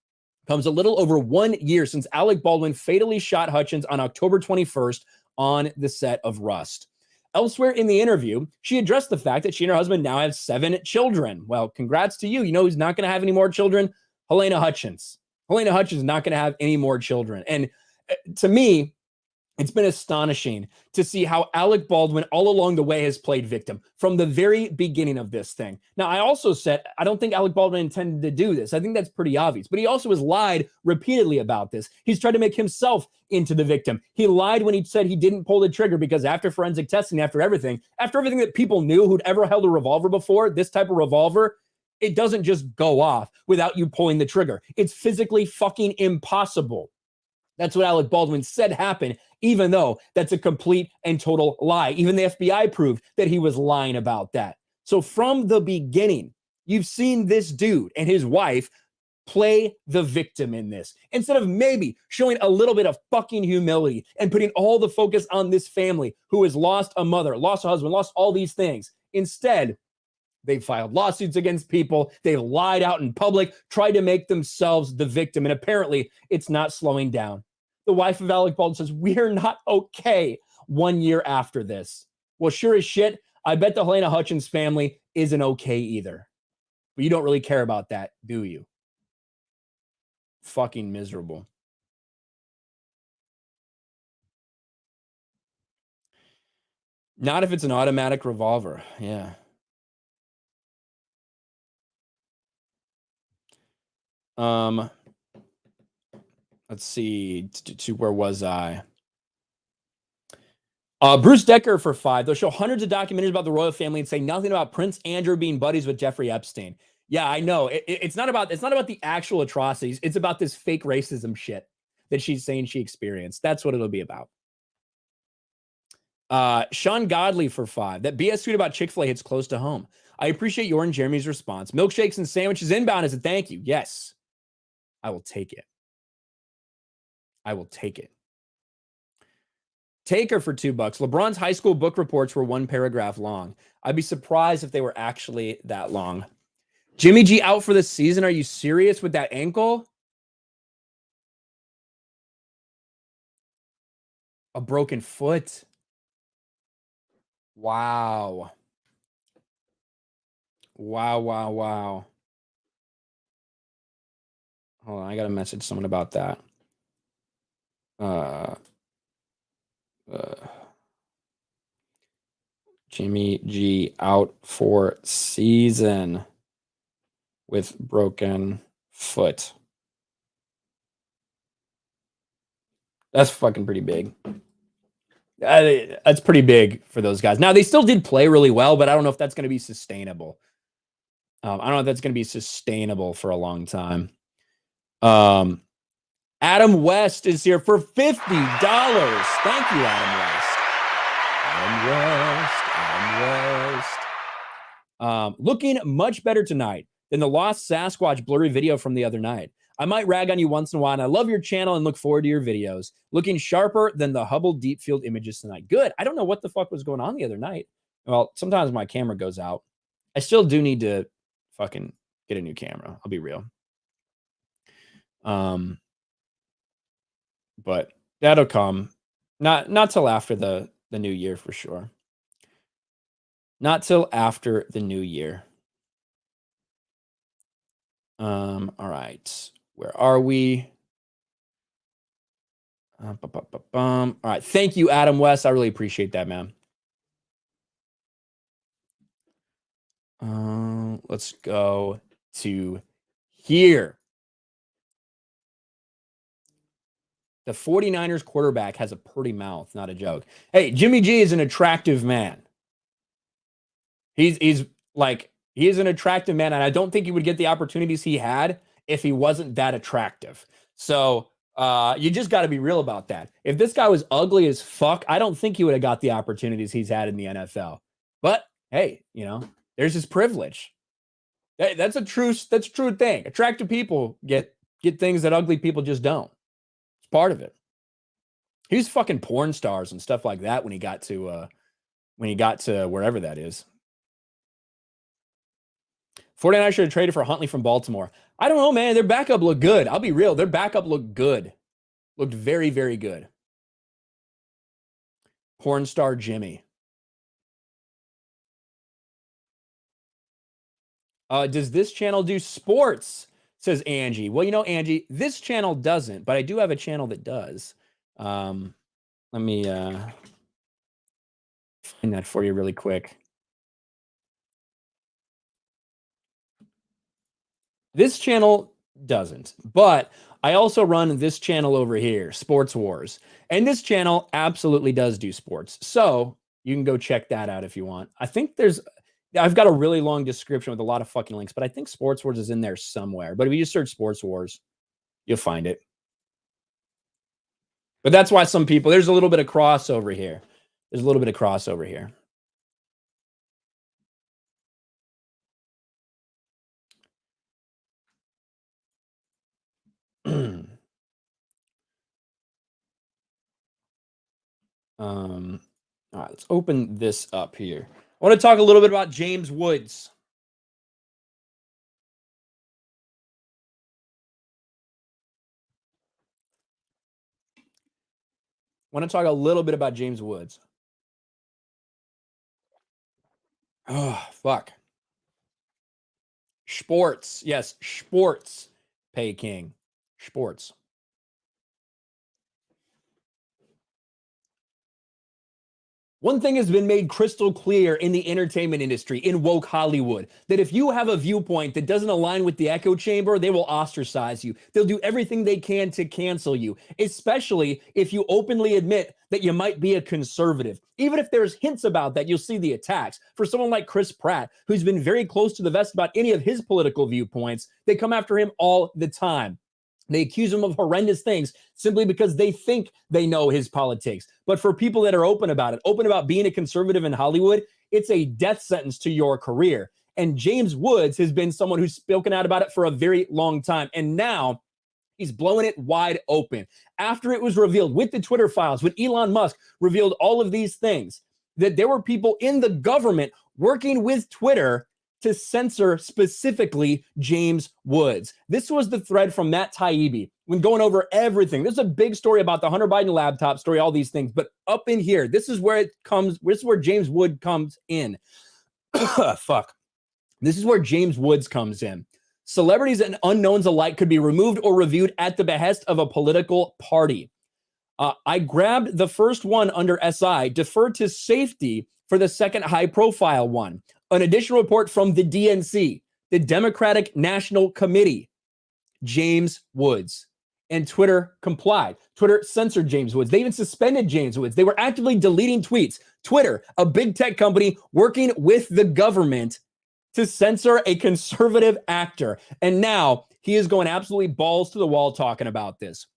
A: comes a little over 1 year since Alec Baldwin fatally shot Hutchins on October 21st on the set of Rust. Elsewhere in the interview, she addressed the fact that she and her husband now have 7 children. Well, congrats to you. You know who's not going to have any more children? Helena Hutchins. Helena Hutchins is not going to have any more children. And to me, it's been astonishing to see how Alec Baldwin all along the way has played victim from the very beginning of this thing. Now, I also said, I don't think Alec Baldwin intended to do this. I think that's pretty obvious, but he also has lied repeatedly about this. He's tried to make himself into the victim. He lied when he said he didn't pull the trigger because after forensic testing, after everything that people knew who'd ever held a revolver before, this type of revolver, it doesn't just go off without you pulling the trigger. It's physically fucking impossible. That's what Alec Baldwin said happened, even though that's a complete and total lie. Even the FBI proved that he was lying about that. So from the beginning, you've seen this dude and his wife play the victim in this. Instead of maybe showing a little bit of fucking humility and putting all the focus on this family who has lost a mother, lost a husband, lost all these things. Instead, they've filed lawsuits against people. They've lied out in public, tried to make themselves the victim. And apparently it's not slowing down. The wife of Alec Baldwin says, we're not okay 1 year after this. Well, sure as shit, I bet the Helena Hutchins family isn't okay either. But you don't really care about that, do you? Fucking miserable. Not if it's an automatic revolver. Yeah. Let's see. Where was I? Bruce Decker for 5. They'll show hundreds of documentaries about the royal family and say nothing about Prince Andrew being buddies with Jeffrey Epstein. Yeah, I know. It's not about the actual atrocities. It's about this fake racism shit that she's saying she experienced. That's what it'll be about. Sean Godley for 5. That BS tweet about Chick-fil-A hits close to home. I appreciate your and Jeremy's response. Milkshakes and sandwiches inbound as a thank you. Yes, I will take it. I will take it. Taker for $2. LeBron's high school book reports were 1 paragraph long. I'd be surprised if they were actually that long. Jimmy G out for the season. Are you serious with that ankle? A broken foot. Wow. Wow. Hold on, I gotta message someone about that. Jimmy G out for season with broken foot. That's fucking pretty big. That's pretty big for those guys. Now, they still did play really well, but I don't know if that's going to be sustainable. I don't know if that's going to be sustainable for a long time. Adam West is here for $50. Thank you, Adam West. Adam West. Looking much better tonight than the Lost Sasquatch blurry video from the other night. I might rag on you once in a while, and I love your channel and look forward to your videos. Looking sharper than the Hubble Deep Field images tonight. Good. I don't know what the fuck was going on the other night. Well, sometimes my camera goes out. I still do need to fucking get a new camera. I'll be real. But that'll come. Not till after the new year for sure. Not till after the new year. All right. Where are we? All right. Thank you, Adam West. I really appreciate that, man. Let's go to here. The 49ers quarterback has a pretty mouth, not a joke. Hey, Jimmy G is an attractive man. He is an attractive man, and I don't think he would get the opportunities he had if he wasn't that attractive. So you just got to be real about that. If this guy was ugly as fuck, I don't think he would have got the opportunities he's had in the NFL. But hey, there's his privilege. That's a true thing. Attractive people get things that ugly people just don't. It's part of it. He was fucking porn stars and stuff like that when he got to wherever that is. 49ers should have traded for Huntley from Baltimore. I don't know, man. Their backup looked good. I'll be real. Their backup looked good. Looked very, very good. Porn star Jimmy. Does this channel do sports? says Angie. Well, you know, Angie, this channel doesn't, but I do have a channel that does. Let me find that for you really quick. This channel doesn't, but I also run this channel over here, Sports Wars. And this channel absolutely does do sports. So you can go check that out if you want. I think I've got a really long description with a lot of fucking links, but I think Sports Wars is in there somewhere. But if you just search Sports Wars, you'll find it. But that's why some people, there's a little bit of crossover here. There's a little bit of crossover here. All right, let's open this up here. I want to talk a little bit about James Woods. I want to talk a little bit about James Woods. Oh, fuck. Sports. Yes, sports. Pay King. Sports. One thing has been made crystal clear in the entertainment industry, in woke Hollywood, that if you have a viewpoint that doesn't align with the echo chamber, they will ostracize you. They'll do everything they can to cancel you, especially if you openly admit that you might be a conservative. Even if there's hints about that, you'll see the attacks. For someone like Chris Pratt, who's been very close to the vest about any of his political viewpoints, they come after him all the time. They accuse him of horrendous things simply because they think they know his politics. But for people that are open about it, open about being a conservative in Hollywood, it's a death sentence to your career. And James Woods has been someone who's spoken out about it for a very long time. And now he's blowing it wide open. After it was revealed with the Twitter files, when Elon Musk revealed all of these things, that there were people in the government working with Twitter to censor specifically James Woods. This was the thread from Matt Taibbi when going over everything. There's a big story about the Hunter Biden laptop story, all these things, but up in here, this is where it comes. This is where James Woods comes in. Fuck. This is where James Woods comes in. Celebrities and unknowns alike could be removed or reviewed at the behest of a political party. I grabbed the first one under SI, deferred to safety for the second high-profile one. An additional report from the DNC, the Democratic National Committee, James Woods. And Twitter complied. Twitter censored James Woods. They even suspended James Woods. They were actively deleting tweets. Twitter, a big tech company working with the government to censor a conservative actor. And now he is going absolutely balls to the wall talking about this.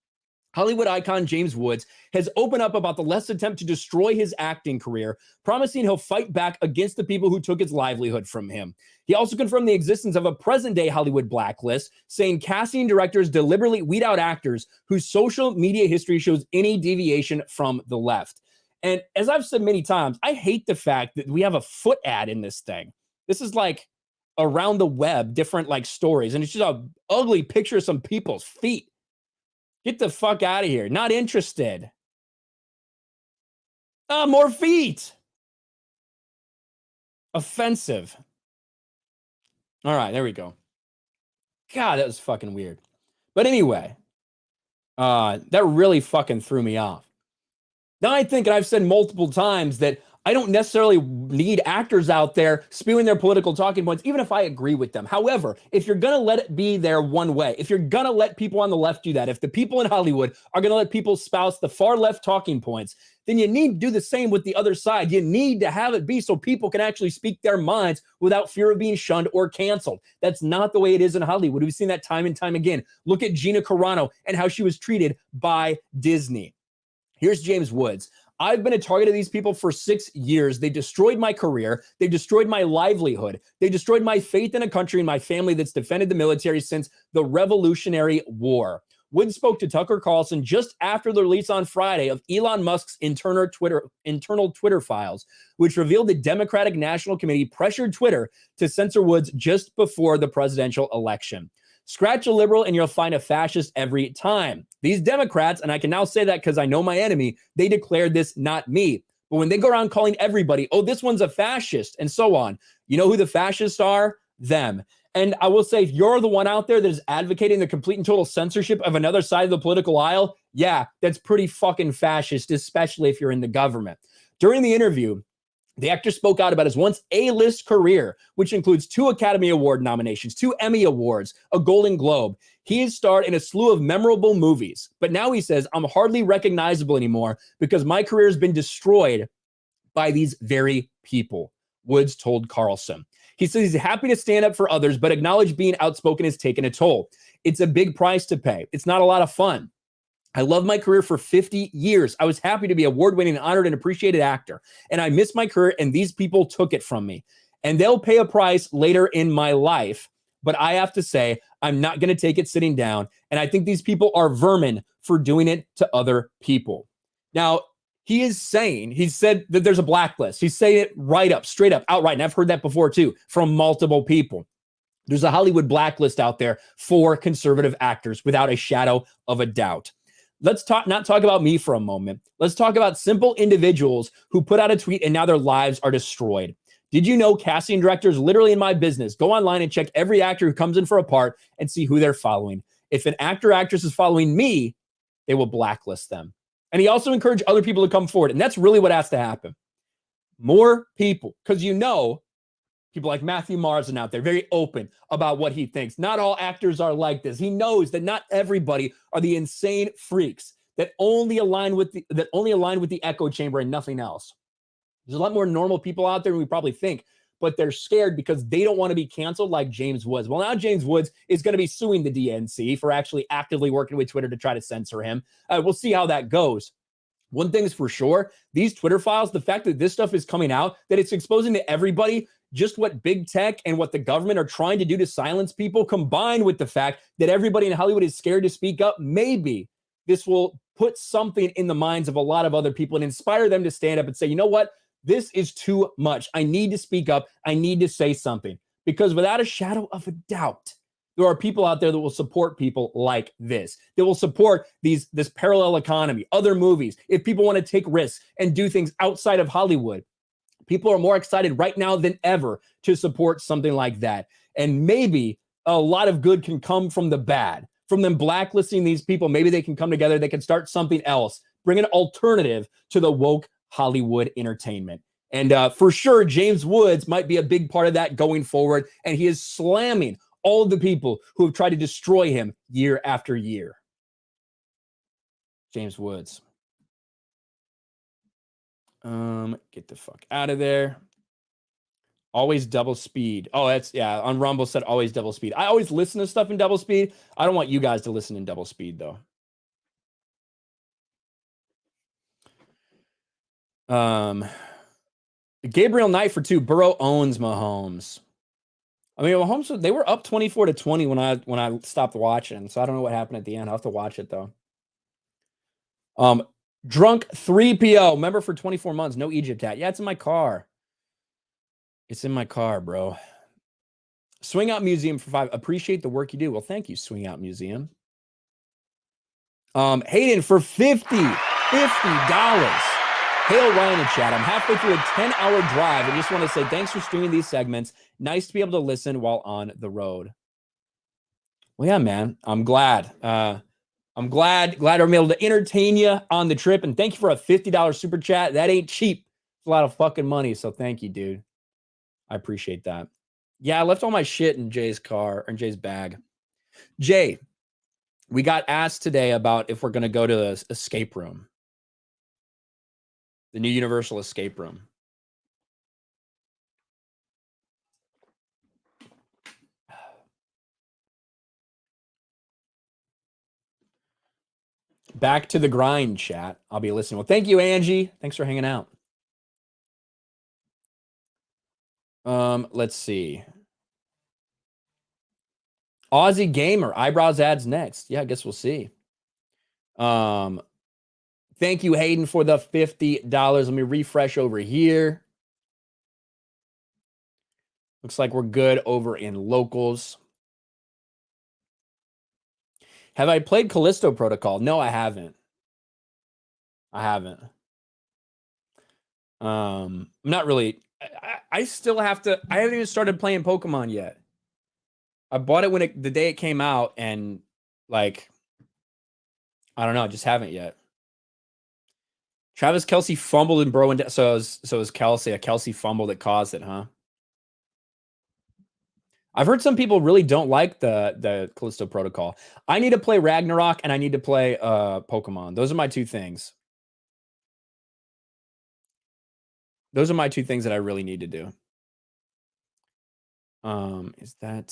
A: Hollywood icon James Woods has opened up about the left's attempt to destroy his acting career, promising he'll fight back against the people who took his livelihood from him. He also confirmed the existence of a present-day Hollywood blacklist, saying casting directors deliberately weed out actors whose social media history shows any deviation from the left. And as I've said many times, I hate the fact that we have a foot ad in this thing. This is like around the web, different like stories, and it's just an ugly picture of some people's feet. Get the fuck out of here. Not interested. More feet. Offensive. All right, there we go. God, that was fucking weird. But anyway, that really fucking threw me off. Now I think, and I've said multiple times, that I don't necessarily need actors out there spewing their political talking points, even if I agree with them. However, if you're going to let it be there one way, if you're going to let people on the left do that, if the people in Hollywood are going to let people spouse the far left talking points, then you need to do the same with the other side. You need to have it be so people can actually speak their minds without fear of being shunned or canceled. That's not the way it is in Hollywood. We've seen that time and time again. Look at Gina Carano and how she was treated by Disney. Here's James Woods. I've been a target of these people for 6 years. They destroyed my career. They destroyed my livelihood. They destroyed my faith in a country and my family that's defended the military since the Revolutionary War. Woods spoke to Tucker Carlson just after the release on Friday of Elon Musk's internal Twitter files, which revealed the Democratic National Committee pressured Twitter to censor Woods just before the presidential election. Scratch a liberal and you'll find a fascist every time. These Democrats, and I can now say that because I know my enemy, they declared this, not me. But when they go around calling everybody, oh, this one's a fascist, and so on, you know who the fascists are? Them. And I will say, if you're the one out there that is advocating the complete and total censorship of another side of the political aisle, yeah, that's pretty fucking fascist, especially if you're in the government. During the interview, the actor spoke out about his once A-list career, which includes 2 Academy Award nominations, 2 Emmy Awards, a Golden Globe. He has starred in a slew of memorable movies, but now he says, I'm hardly recognizable anymore because my career has been destroyed by these very people, Woods told Carlson. He says he's happy to stand up for others, but acknowledge being outspoken has taken a toll. It's a big price to pay. It's not a lot of fun. I loved my career for 50 years. I was happy to be award-winning, honored, and appreciated actor. And I missed my career, and these people took it from me. And they'll pay a price later in my life. But I have to say, I'm not going to take it sitting down. And I think these people are vermin for doing it to other people. Now, he said that there's a blacklist. He's saying it right up, straight up, outright. And I've heard that before, too, from multiple people. There's a Hollywood blacklist out there for conservative actors without a shadow of a doubt. Let's not talk about me for a moment. Let's talk about simple individuals who put out a tweet and now their lives are destroyed. Did you know casting directors literally in my business go online and check every actor who comes in for a part and see who they're following? If an actor or actress is following me, they will blacklist them. And he also encouraged other people to come forward. And that's really what has to happen. More people, because people like Matthew Marsden out there, very open about what he thinks. Not all actors are like this. He knows that not everybody are the insane freaks that only align with the echo chamber and nothing else. There's a lot more normal people out there than we probably think, but they're scared because they don't want to be canceled like James Woods. Well, now James Woods is going to be suing the DNC for actually actively working with Twitter to try to censor him. We'll see how that goes. One thing is for sure, these Twitter files, the fact that this stuff is coming out, that it's exposing to everybody just what big tech and what the government are trying to do to silence people, combined with the fact that everybody in Hollywood is scared to speak up, maybe this will put something in the minds of a lot of other people and inspire them to stand up and say, you know what? This is too much. I need to speak up. I need to say something. Because without a shadow of a doubt, there are people out there that will support people like this. They will support this parallel economy, other movies. If people want to take risks and do things outside of Hollywood, people are more excited right now than ever to support something like that. And maybe a lot of good can come from the bad, from them blacklisting these people. Maybe they can come together. They can start something else, bring an alternative to the woke Hollywood entertainment. And for sure, James Woods might be a big part of that going forward. And he is slamming all of the people who have tried to destroy him year after year. James Woods. Get the fuck out of there. Always double speed. Oh, that's, yeah, on Rumble said always double speed. I always listen to stuff in double speed. I don't want you guys to listen in double speed, though. Gabriel Knight for 2. Burrow owns Mahomes. I mean, Mahomes, they were up 24-20 when I stopped watching, so I don't know what happened at the end. I'll have to watch it though. Drunk 3PO, member for 24 months, no Egypt hat. Yeah, it's in my car. It's in my car, bro. Swing Out Museum for 5. Appreciate the work you do. Well, thank you, Swing Out Museum. Hayden for $50. Hail Ryan in chat. I'm halfway through a 10-hour drive and just want to say thanks for streaming these segments. Nice to be able to listen while on the road. Well, yeah, man. I'm glad. I'm glad I'm able to entertain you on the trip. And thank you for a $50 super chat. That ain't cheap. It's a lot of fucking money. So thank you, dude. I appreciate that. Yeah, I left all my shit in Jay's car, or in Jay's bag. Jay, we got asked today about if we're going to go to the escape room. The new Universal escape room. Back to the grind, chat. I'll be listening. Well, thank you, Angie. Thanks for hanging out. Let's see. Aussie Gamer, eyebrows ads next. Yeah, I guess we'll see. Thank you, Hayden, for the $50. Let me refresh over here. Looks like we're good over in locals. Have I played Callisto Protocol? No, I haven't. I'm not really. I still have to. I haven't even started playing Pokemon yet. I bought it when the day it came out, and like, I don't know, I just haven't yet. Travis Kelce fumbled and bro, and so is Kelce. A Kelce fumble that caused it, huh? I've heard some people really don't like the Callisto Protocol. I need to play Ragnarok and I need to play Pokemon. Those are my two things. Those are my two things that I really need to do. Is that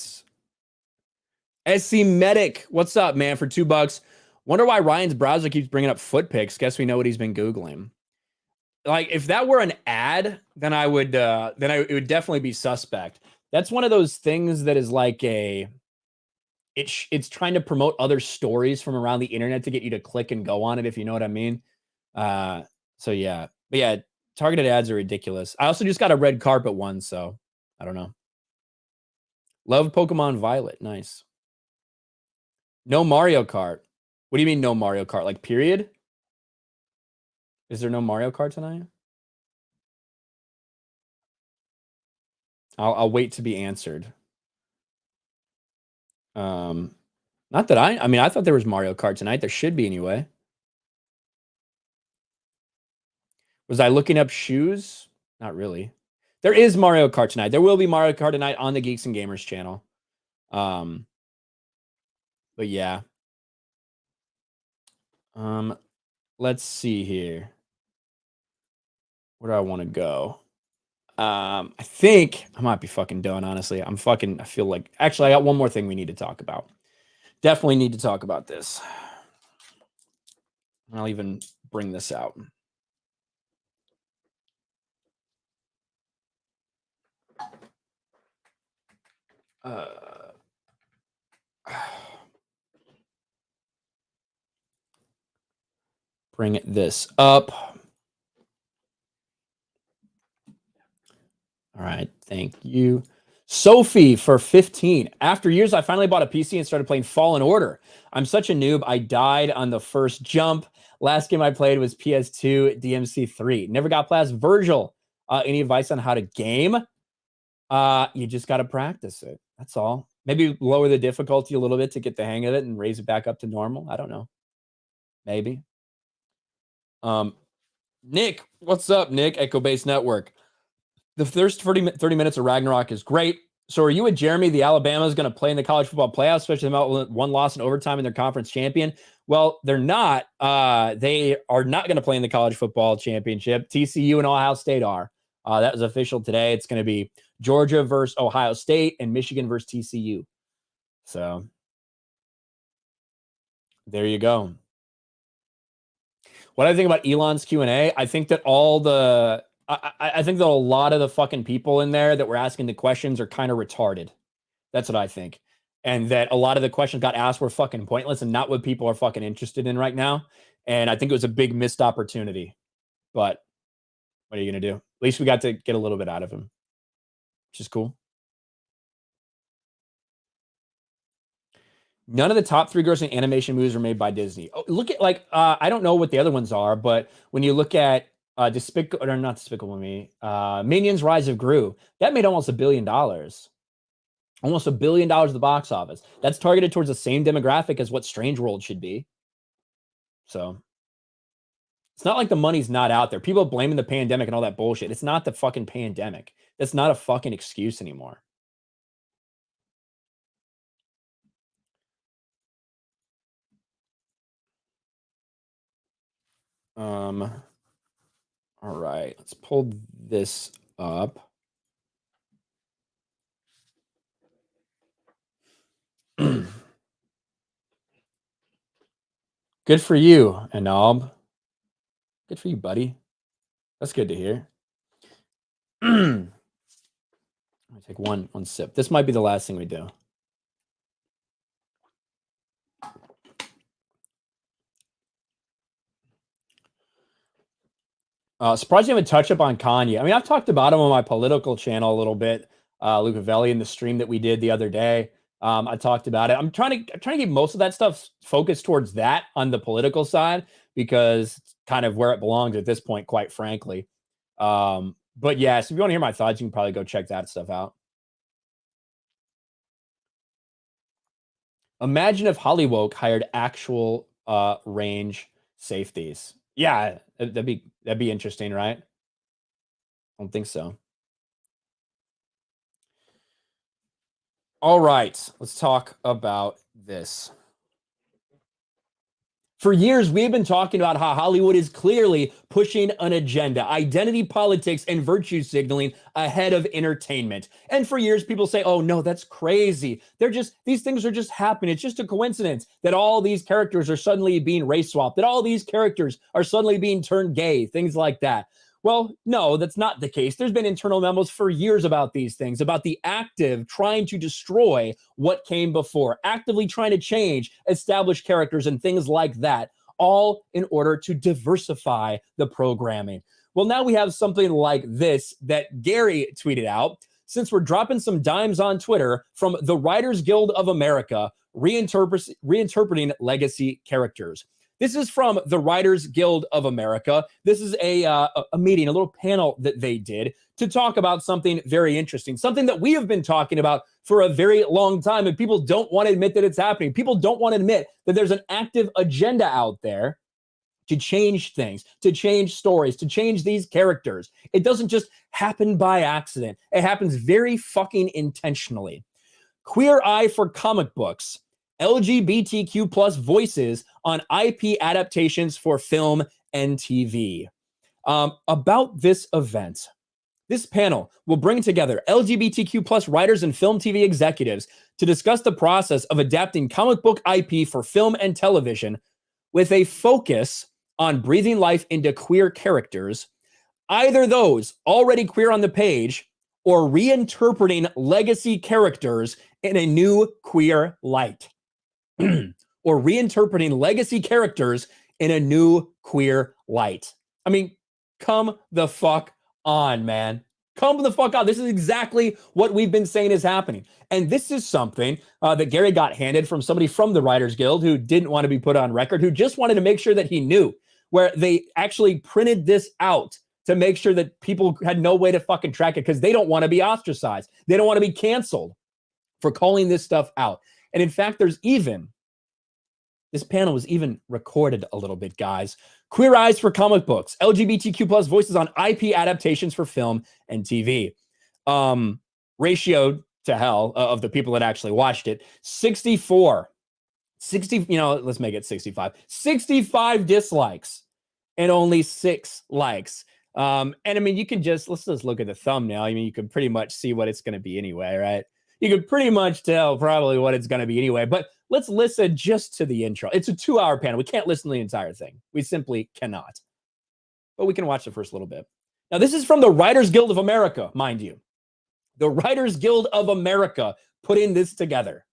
A: SC Medic? What's up, man? For $2. Wonder why Ryan's browser keeps bringing up foot pics. Guess we know what he's been Googling. Like, if that were an ad, then I would it would definitely be suspect. That's one of those things that is like it's trying to promote other stories from around the internet to get you to click and go on it, if you know what I mean. So yeah. But yeah, targeted ads are ridiculous. I also just got a red carpet one, so I don't know. Love Pokemon Violet. Nice. No Mario Kart. What do you mean no Mario Kart? Like, period? Is there no Mario Kart tonight? I'll wait to be answered. Not that I mean, I thought there was Mario Kart tonight. There should be anyway. Was I looking up shoes? Not really. There is Mario Kart tonight. There will be Mario Kart tonight on the Geeks and Gamers channel. But yeah. Let's see here. Where do I want to go? I think I might be fucking done, honestly. I feel like, actually, I got one more thing we need to talk about. Definitely need to talk about this. I'll even bring this out. Bring this up. All right, thank you. Sophie for 15. After years, I finally bought a PC and started playing Fallen Order. I'm such a noob. I died on the first jump. Last game I played was PS2 DMC3. Never got past Virgil. Any advice on how to game? You just got to practice it. That's all. Maybe lower the difficulty a little bit to get the hang of it and raise it back up to normal. I don't know. Maybe. Nick, what's up, Nick? Echo Base Network. The first 30 minutes of Ragnarok is great. So are you and Jeremy, the Alabama's going to play in the college football playoffs, especially about one loss in overtime in their conference champion? Well, they're not. They are not going to play in the college football championship. TCU and Ohio State are. That was official today. It's going to be Georgia versus Ohio State and Michigan versus TCU. So there you go. What I think about Elon's Q&A, I think that I think that a lot of the fucking people in there that were asking the questions are kind of retarded. That's what I think. And that a lot of the questions got asked were fucking pointless and not what people are fucking interested in right now. And I think it was a big missed opportunity. But what are you going to do? At least we got to get a little bit out of him, which is cool. None of the top 3 grossing animation movies are made by Disney. Oh, look at, like, I don't know what the other ones are, but when you look at not Despicable Me, Minions: Rise of Gru, that made almost $1 billion. Almost $1 billion at the box office. That's targeted towards the same demographic as what Strange World should be. So it's not like the money's not out there. People blaming the pandemic and all that bullshit. It's not the fucking pandemic. That's not a fucking excuse anymore. All right, let's pull this up. Good for you, Anob. Good for you, buddy. That's good to hear. Let me take one sip. This might be the last thing we do. Surprised you haven't touched up on Kanye. I mean, I've talked about him on my political channel a little bit. Luca Velli in the stream that we did the other day. I talked about it. I'm trying to get most of that stuff focused towards that on the political side because it's kind of where it belongs at this point, quite frankly. But yeah, so if you want to hear my thoughts, you can probably go check that stuff out. Imagine if Hollywood hired actual range safeties. Yeah, that'd be interesting, right? I don't think so. All right, let's talk about this. For years, we've been talking about how Hollywood is clearly pushing an agenda, identity politics and virtue signaling ahead of entertainment. And for years, people say, oh, no, that's crazy. These things are just happening. It's just a coincidence that all these characters are suddenly being race swapped, that all these characters are suddenly being turned gay, things like that. Well, no, that's not the case. There's been internal memos for years about these things, about the active trying to destroy what came before, actively trying to change established characters and things like that, all in order to diversify the programming. Well, now we have something like this that Gary tweeted out. Since we're dropping some dimes on Twitter from the Writers Guild of America, reinterpreting legacy characters. This is from the Writers Guild of America. This is a meeting, a little panel that they did to talk about something very interesting, something that we have been talking about for a very long time, and people don't want to admit that it's happening. People don't want to admit that there's an active agenda out there to change things, to change stories, to change these characters. It doesn't just happen by accident. It happens very fucking intentionally. Queer Eye for comic books. LGBTQ plus voices on IP adaptations for film and TV. About this event, this panel will bring together LGBTQ plus writers and film TV executives to discuss the process of adapting comic book IP for film and television with a focus on breathing life into queer characters, either those already queer on the page or reinterpreting legacy characters in a new queer light. Or reinterpreting legacy characters in a new queer light. I mean, come the fuck on, man. Come the fuck on. This is exactly what we've been saying is happening. And this is something that Gary got handed from somebody from the Writers Guild who didn't want to be put on record, who just wanted to make sure that he knew, where they actually printed this out to make sure that people had no way to fucking track it because they don't want to be ostracized. They don't want to be canceled for calling this stuff out. And in fact, this panel was even recorded a little bit, guys. Queer Eyes for comic books, LGBTQ plus voices on IP adaptations for film and TV. Ratio to hell of the people that actually watched it, 64. 60, let's make it 65. 65 dislikes and only 6 likes. And I mean, let's just look at the thumbnail. I mean, you can pretty much see what it's going to be anyway, right? You could pretty much tell probably what it's going to be anyway, but let's listen just to the intro. It's a 2-hour panel. We can't listen to the entire thing. We simply cannot. But we can watch the first little bit. Now, this is from the Writers Guild of America, mind you. The Writers Guild of America putting this together.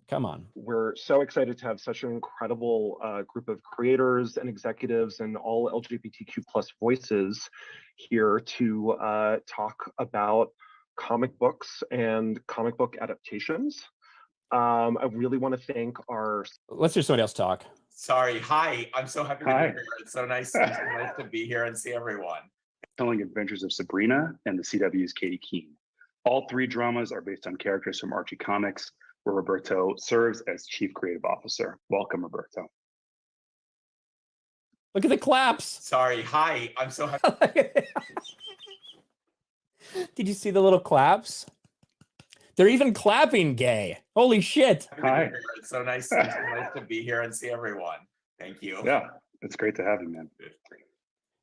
A: Come on.
D: We're so excited to have such an incredible group of creators and executives and all LGBTQ plus voices here to talk about comic books and comic book adaptations. I really want to thank our...
A: Let's hear somebody else talk.
E: Sorry. Hi. I'm so happy to be here. It's so nice to be here and see everyone.
F: Telling adventures of Sabrina and the CW's Katie Keene. All 3 dramas are based on characters from Archie Comics, where Roberto serves as Chief Creative Officer. Welcome, Roberto.
A: Look at the claps.
E: Sorry. Hi. I'm so happy.
A: Did you see the little claps? They're even clapping gay. Holy shit.
F: Hi.
E: It's so nice to be here and see everyone. Thank you.
F: Yeah, it's great to have you, man.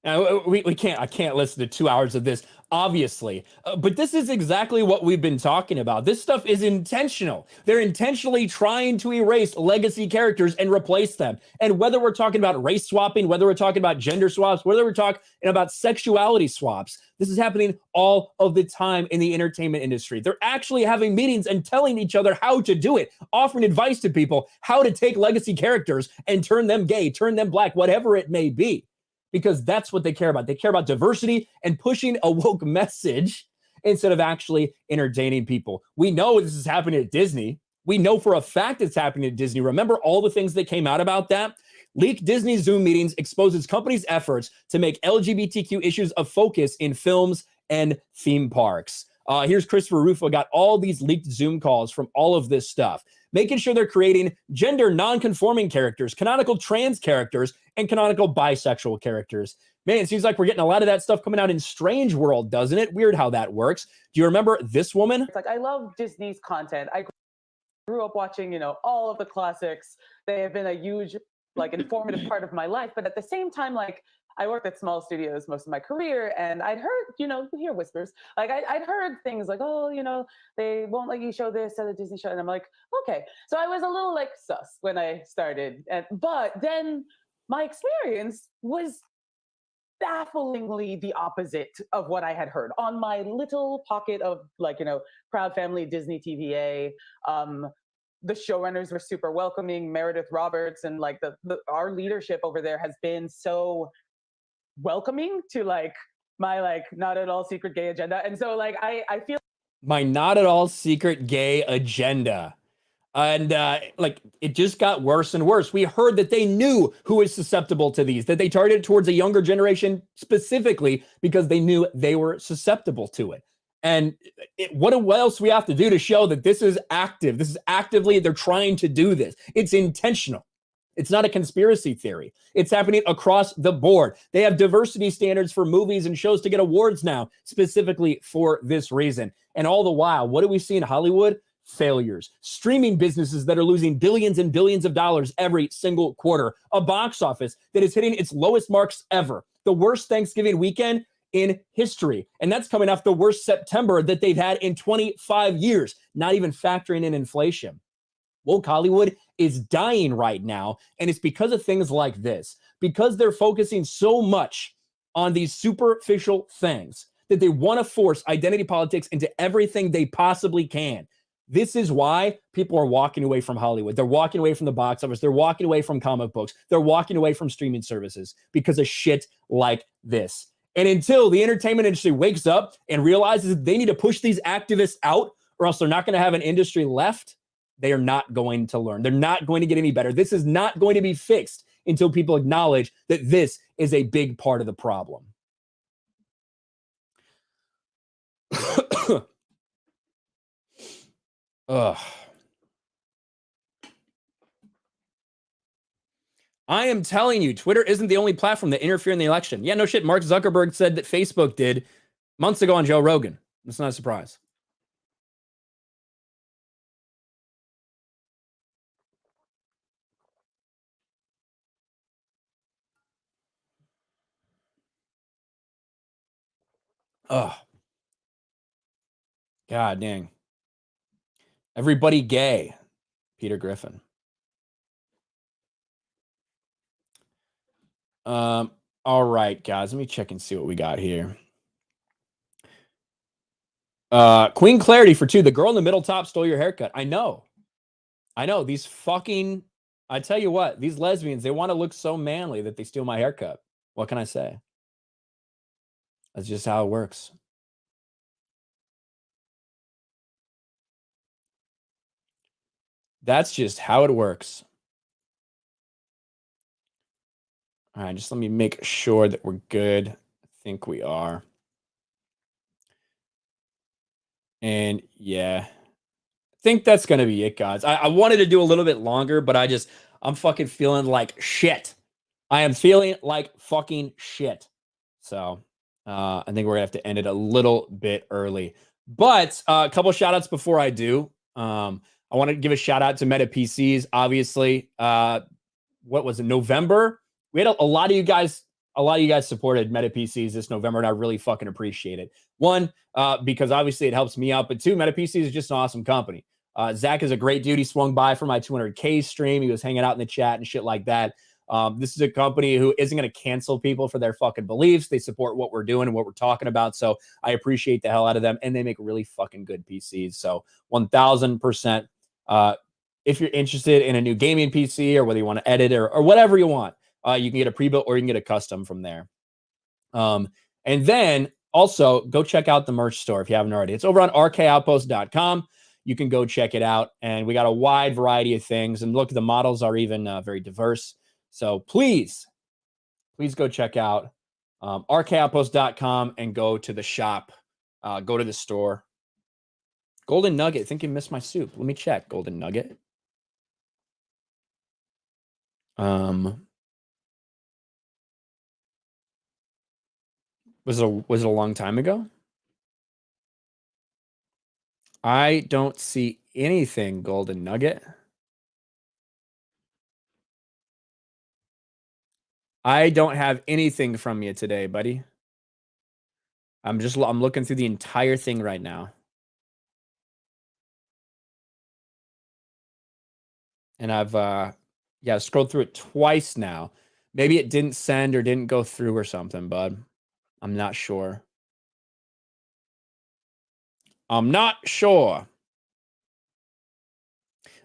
A: I can't listen to 2 hours of this, obviously. But this is exactly what we've been talking about. This stuff is intentional. They're intentionally trying to erase legacy characters and replace them. And whether we're talking about race swapping, whether we're talking about gender swaps, whether we're talking about sexuality swaps, this is happening all of the time in the entertainment industry. They're actually having meetings and telling each other how to do it, offering advice to people, how to take legacy characters and turn them gay, turn them black, whatever it may be. Because that's what they care about. They care about diversity and pushing a woke message instead of actually entertaining people. We know this is happening at Disney. We know for a fact it's happening at Disney. Remember all the things that came out about that? Leaked Disney Zoom meetings exposes companies' efforts to make LGBTQ issues a focus in films and theme parks. Here's Christopher Rufo, got all these leaked Zoom calls from all of this stuff, making sure they're creating gender non-conforming characters, canonical trans characters, and canonical bisexual characters. Man, it seems like we're getting a lot of that stuff coming out in Strange World, doesn't it? Weird how that works. Do you remember this woman?
G: It's like, I love Disney's content. I grew up watching, all of the classics. They have been a huge, informative part of my life. But at the same time, I worked at small studios most of my career, and I'd heard, you hear whispers. I'd heard things like, oh, they won't let you show this at a Disney show. And I'm like, okay. So I was a little sus when I started. But then my experience was bafflingly the opposite of what I had heard on my little pocket of Proud Family Disney TVA. The showrunners were super welcoming. Meredith Roberts and our leadership over there has been so welcoming to my not at all secret gay agenda. And so I feel
A: my not at all secret gay agenda. And it just got worse and worse. We heard that they knew who was susceptible to these, that they targeted towards a younger generation specifically because they knew they were susceptible to it. And what else we have to do to show that this is active? This is actively, they're trying to do this. It's intentional. It's not a conspiracy theory. It's happening across the board. They have diversity standards for movies and shows to get awards now, specifically for this reason. And all the while, what do we see in Hollywood? Failures, streaming businesses that are losing billions and billions of dollars every single quarter, a box office that is hitting its lowest marks ever, the worst Thanksgiving weekend in history. And that's coming off the worst September that they've had in 25 years, not even factoring in inflation. Woke Hollywood is dying right now. And it's because of things like this, because they're focusing so much on these superficial things that they want to force identity politics into everything they possibly can. This is why people are walking away from Hollywood. They're walking away from the box office. They're walking away from comic books. They're walking away from streaming services because of shit like this. And until the entertainment industry wakes up and realizes that they need to push these activists out or else they're not going to have an industry left, they are not going to learn. They're not going to get any better. This is not going to be fixed until people acknowledge that this is a big part of the problem. Ugh. I am telling you, Twitter isn't the only platform that interfered in the election. Yeah, no shit. Mark Zuckerberg said that Facebook did months ago on Joe Rogan. It's not a surprise. Ugh. God dang. Everybody gay. Peter Griffin. All right, guys. Let me check and see what we got here. Queen Clarity for 2. The girl in the middle top stole your haircut. I know. These fucking... I tell you what, these lesbians, they want to look so manly that they steal my haircut. What can I say? That's just how it works. That's just how it works. All right, just let me make sure that we're good. I think we are. And yeah, I think that's going to be it, guys. I wanted to do a little bit longer, but I'm fucking feeling like shit. I am feeling like fucking shit. So I think we're going to have to end it a little bit early. But a couple shout outs before I do. I want to give a shout out to Meta PCs. Obviously, what was it? November. We had a lot of you guys supported Meta PCs this November, and I really fucking appreciate it. One, because obviously it helps me out, but two, Meta PCs is just an awesome company. Zach is a great dude. He swung by for my 200K stream. He was hanging out in the chat and shit like that. This is a company who isn't going to cancel people for their fucking beliefs. They support what we're doing and what we're talking about. So I appreciate the hell out of them, and they make really fucking good PCs. So 1000%. If you're interested in a new gaming PC or whether you want to edit or whatever you want, you can get a pre-built or you can get a custom from there. And then also go check out the merch store if you haven't already. It's over on rkoutpost.com. You can go check it out. And we got a wide variety of things. And look, the models are even very diverse. So please go check out rkoutpost.com and go to the shop. Go to the store. Golden Nugget. I think you missed my soup. Let me check. Golden Nugget. Was it a long time ago? I don't see anything, Golden Nugget. I don't have anything from you today, buddy. I'm looking through the entire thing right now. And I've scrolled through it twice now. Maybe it didn't send or didn't go through or something, bud. I'm not sure. I'm not sure.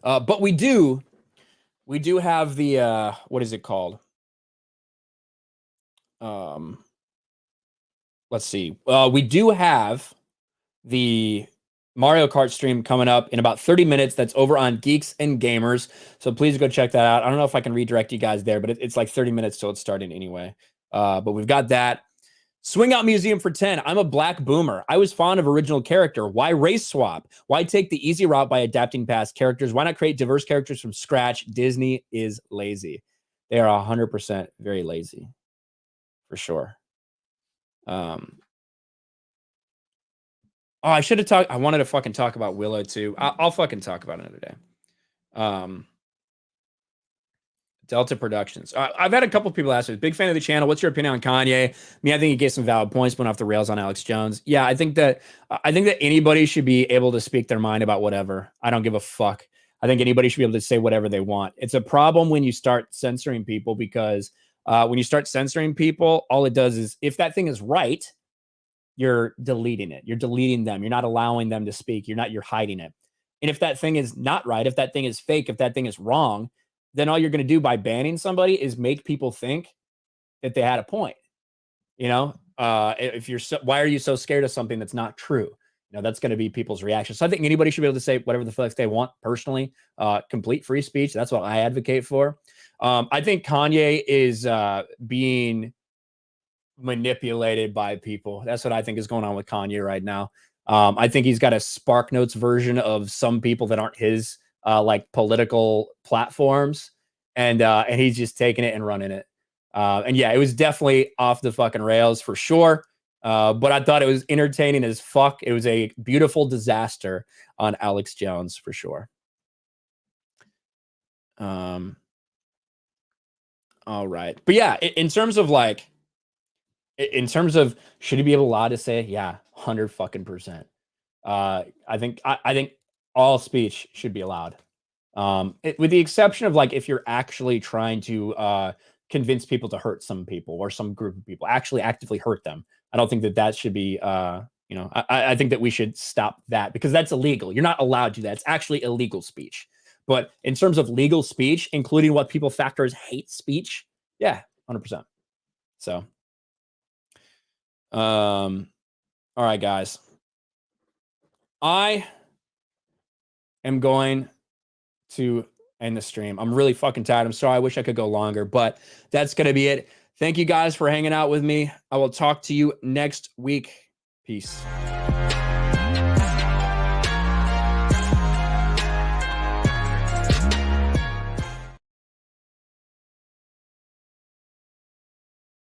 A: But we do have the what is it called? Let's see. We do have the Mario Kart stream coming up in about 30 minutes. That's over on Geeks and Gamers. So please go check that out. I don't know if I can redirect you guys there, but it's like 30 minutes till it's starting anyway. But we've got that. Swing Out Museum for 10. I'm a black boomer. I was fond of original character. Why race swap? Why take the easy route by adapting past characters? Why not create diverse characters from scratch? Disney is lazy. They are 100% very lazy. For sure. Oh, I should have talked. I wanted to fucking talk about Willow too. I'll fucking talk about it another day. Delta Productions. I've had a couple of people ask me, big fan of the channel. What's your opinion on Kanye? I mean, I think he gave some valid points, went off the rails on Alex Jones. Yeah, I think that anybody should be able to speak their mind about whatever. I don't give a fuck. I think anybody should be able to say whatever they want. It's a problem when you start censoring people because when you start censoring people, all it does is if that thing is right, you're deleting it. You're deleting them. You're not allowing them to speak. You're hiding it. And if that thing is not right, if that thing is fake, if that thing is wrong, then all you're going to do by banning somebody is make people think that they had a point. You know, if you're why are you so scared of something that's not true? You know, that's going to be people's reaction. So I think anybody should be able to say whatever the fuck they want personally, complete free speech. That's what I advocate for. I think Kanye is being manipulated by people. That's what I think is going on with Kanye right now. I think he's got a Spark Notes version of some people that aren't his like political platforms, and he's just taking it and running it. And yeah, it was definitely off the fucking rails for sure. But I thought it was entertaining as fuck. It was a beautiful disaster on Alex Jones for sure. All right. But yeah, in terms of should he be allowed to say it? Yeah, 100%. I think all speech should be allowed. With the exception of like if you're actually trying to convince people to hurt some people or some group of people, actually actively hurt them. I don't think that should be I think that we should stop that because that's illegal. You're not allowed to do that. It's actually illegal speech. But in terms of legal speech, including what people factor as hate speech, yeah, 100%. So all right, guys. I am going to end the stream. I'm really fucking tired. I'm sorry. I wish I could go longer, but that's going to be it. Thank you guys for hanging out with me. I will talk to you next week. Peace.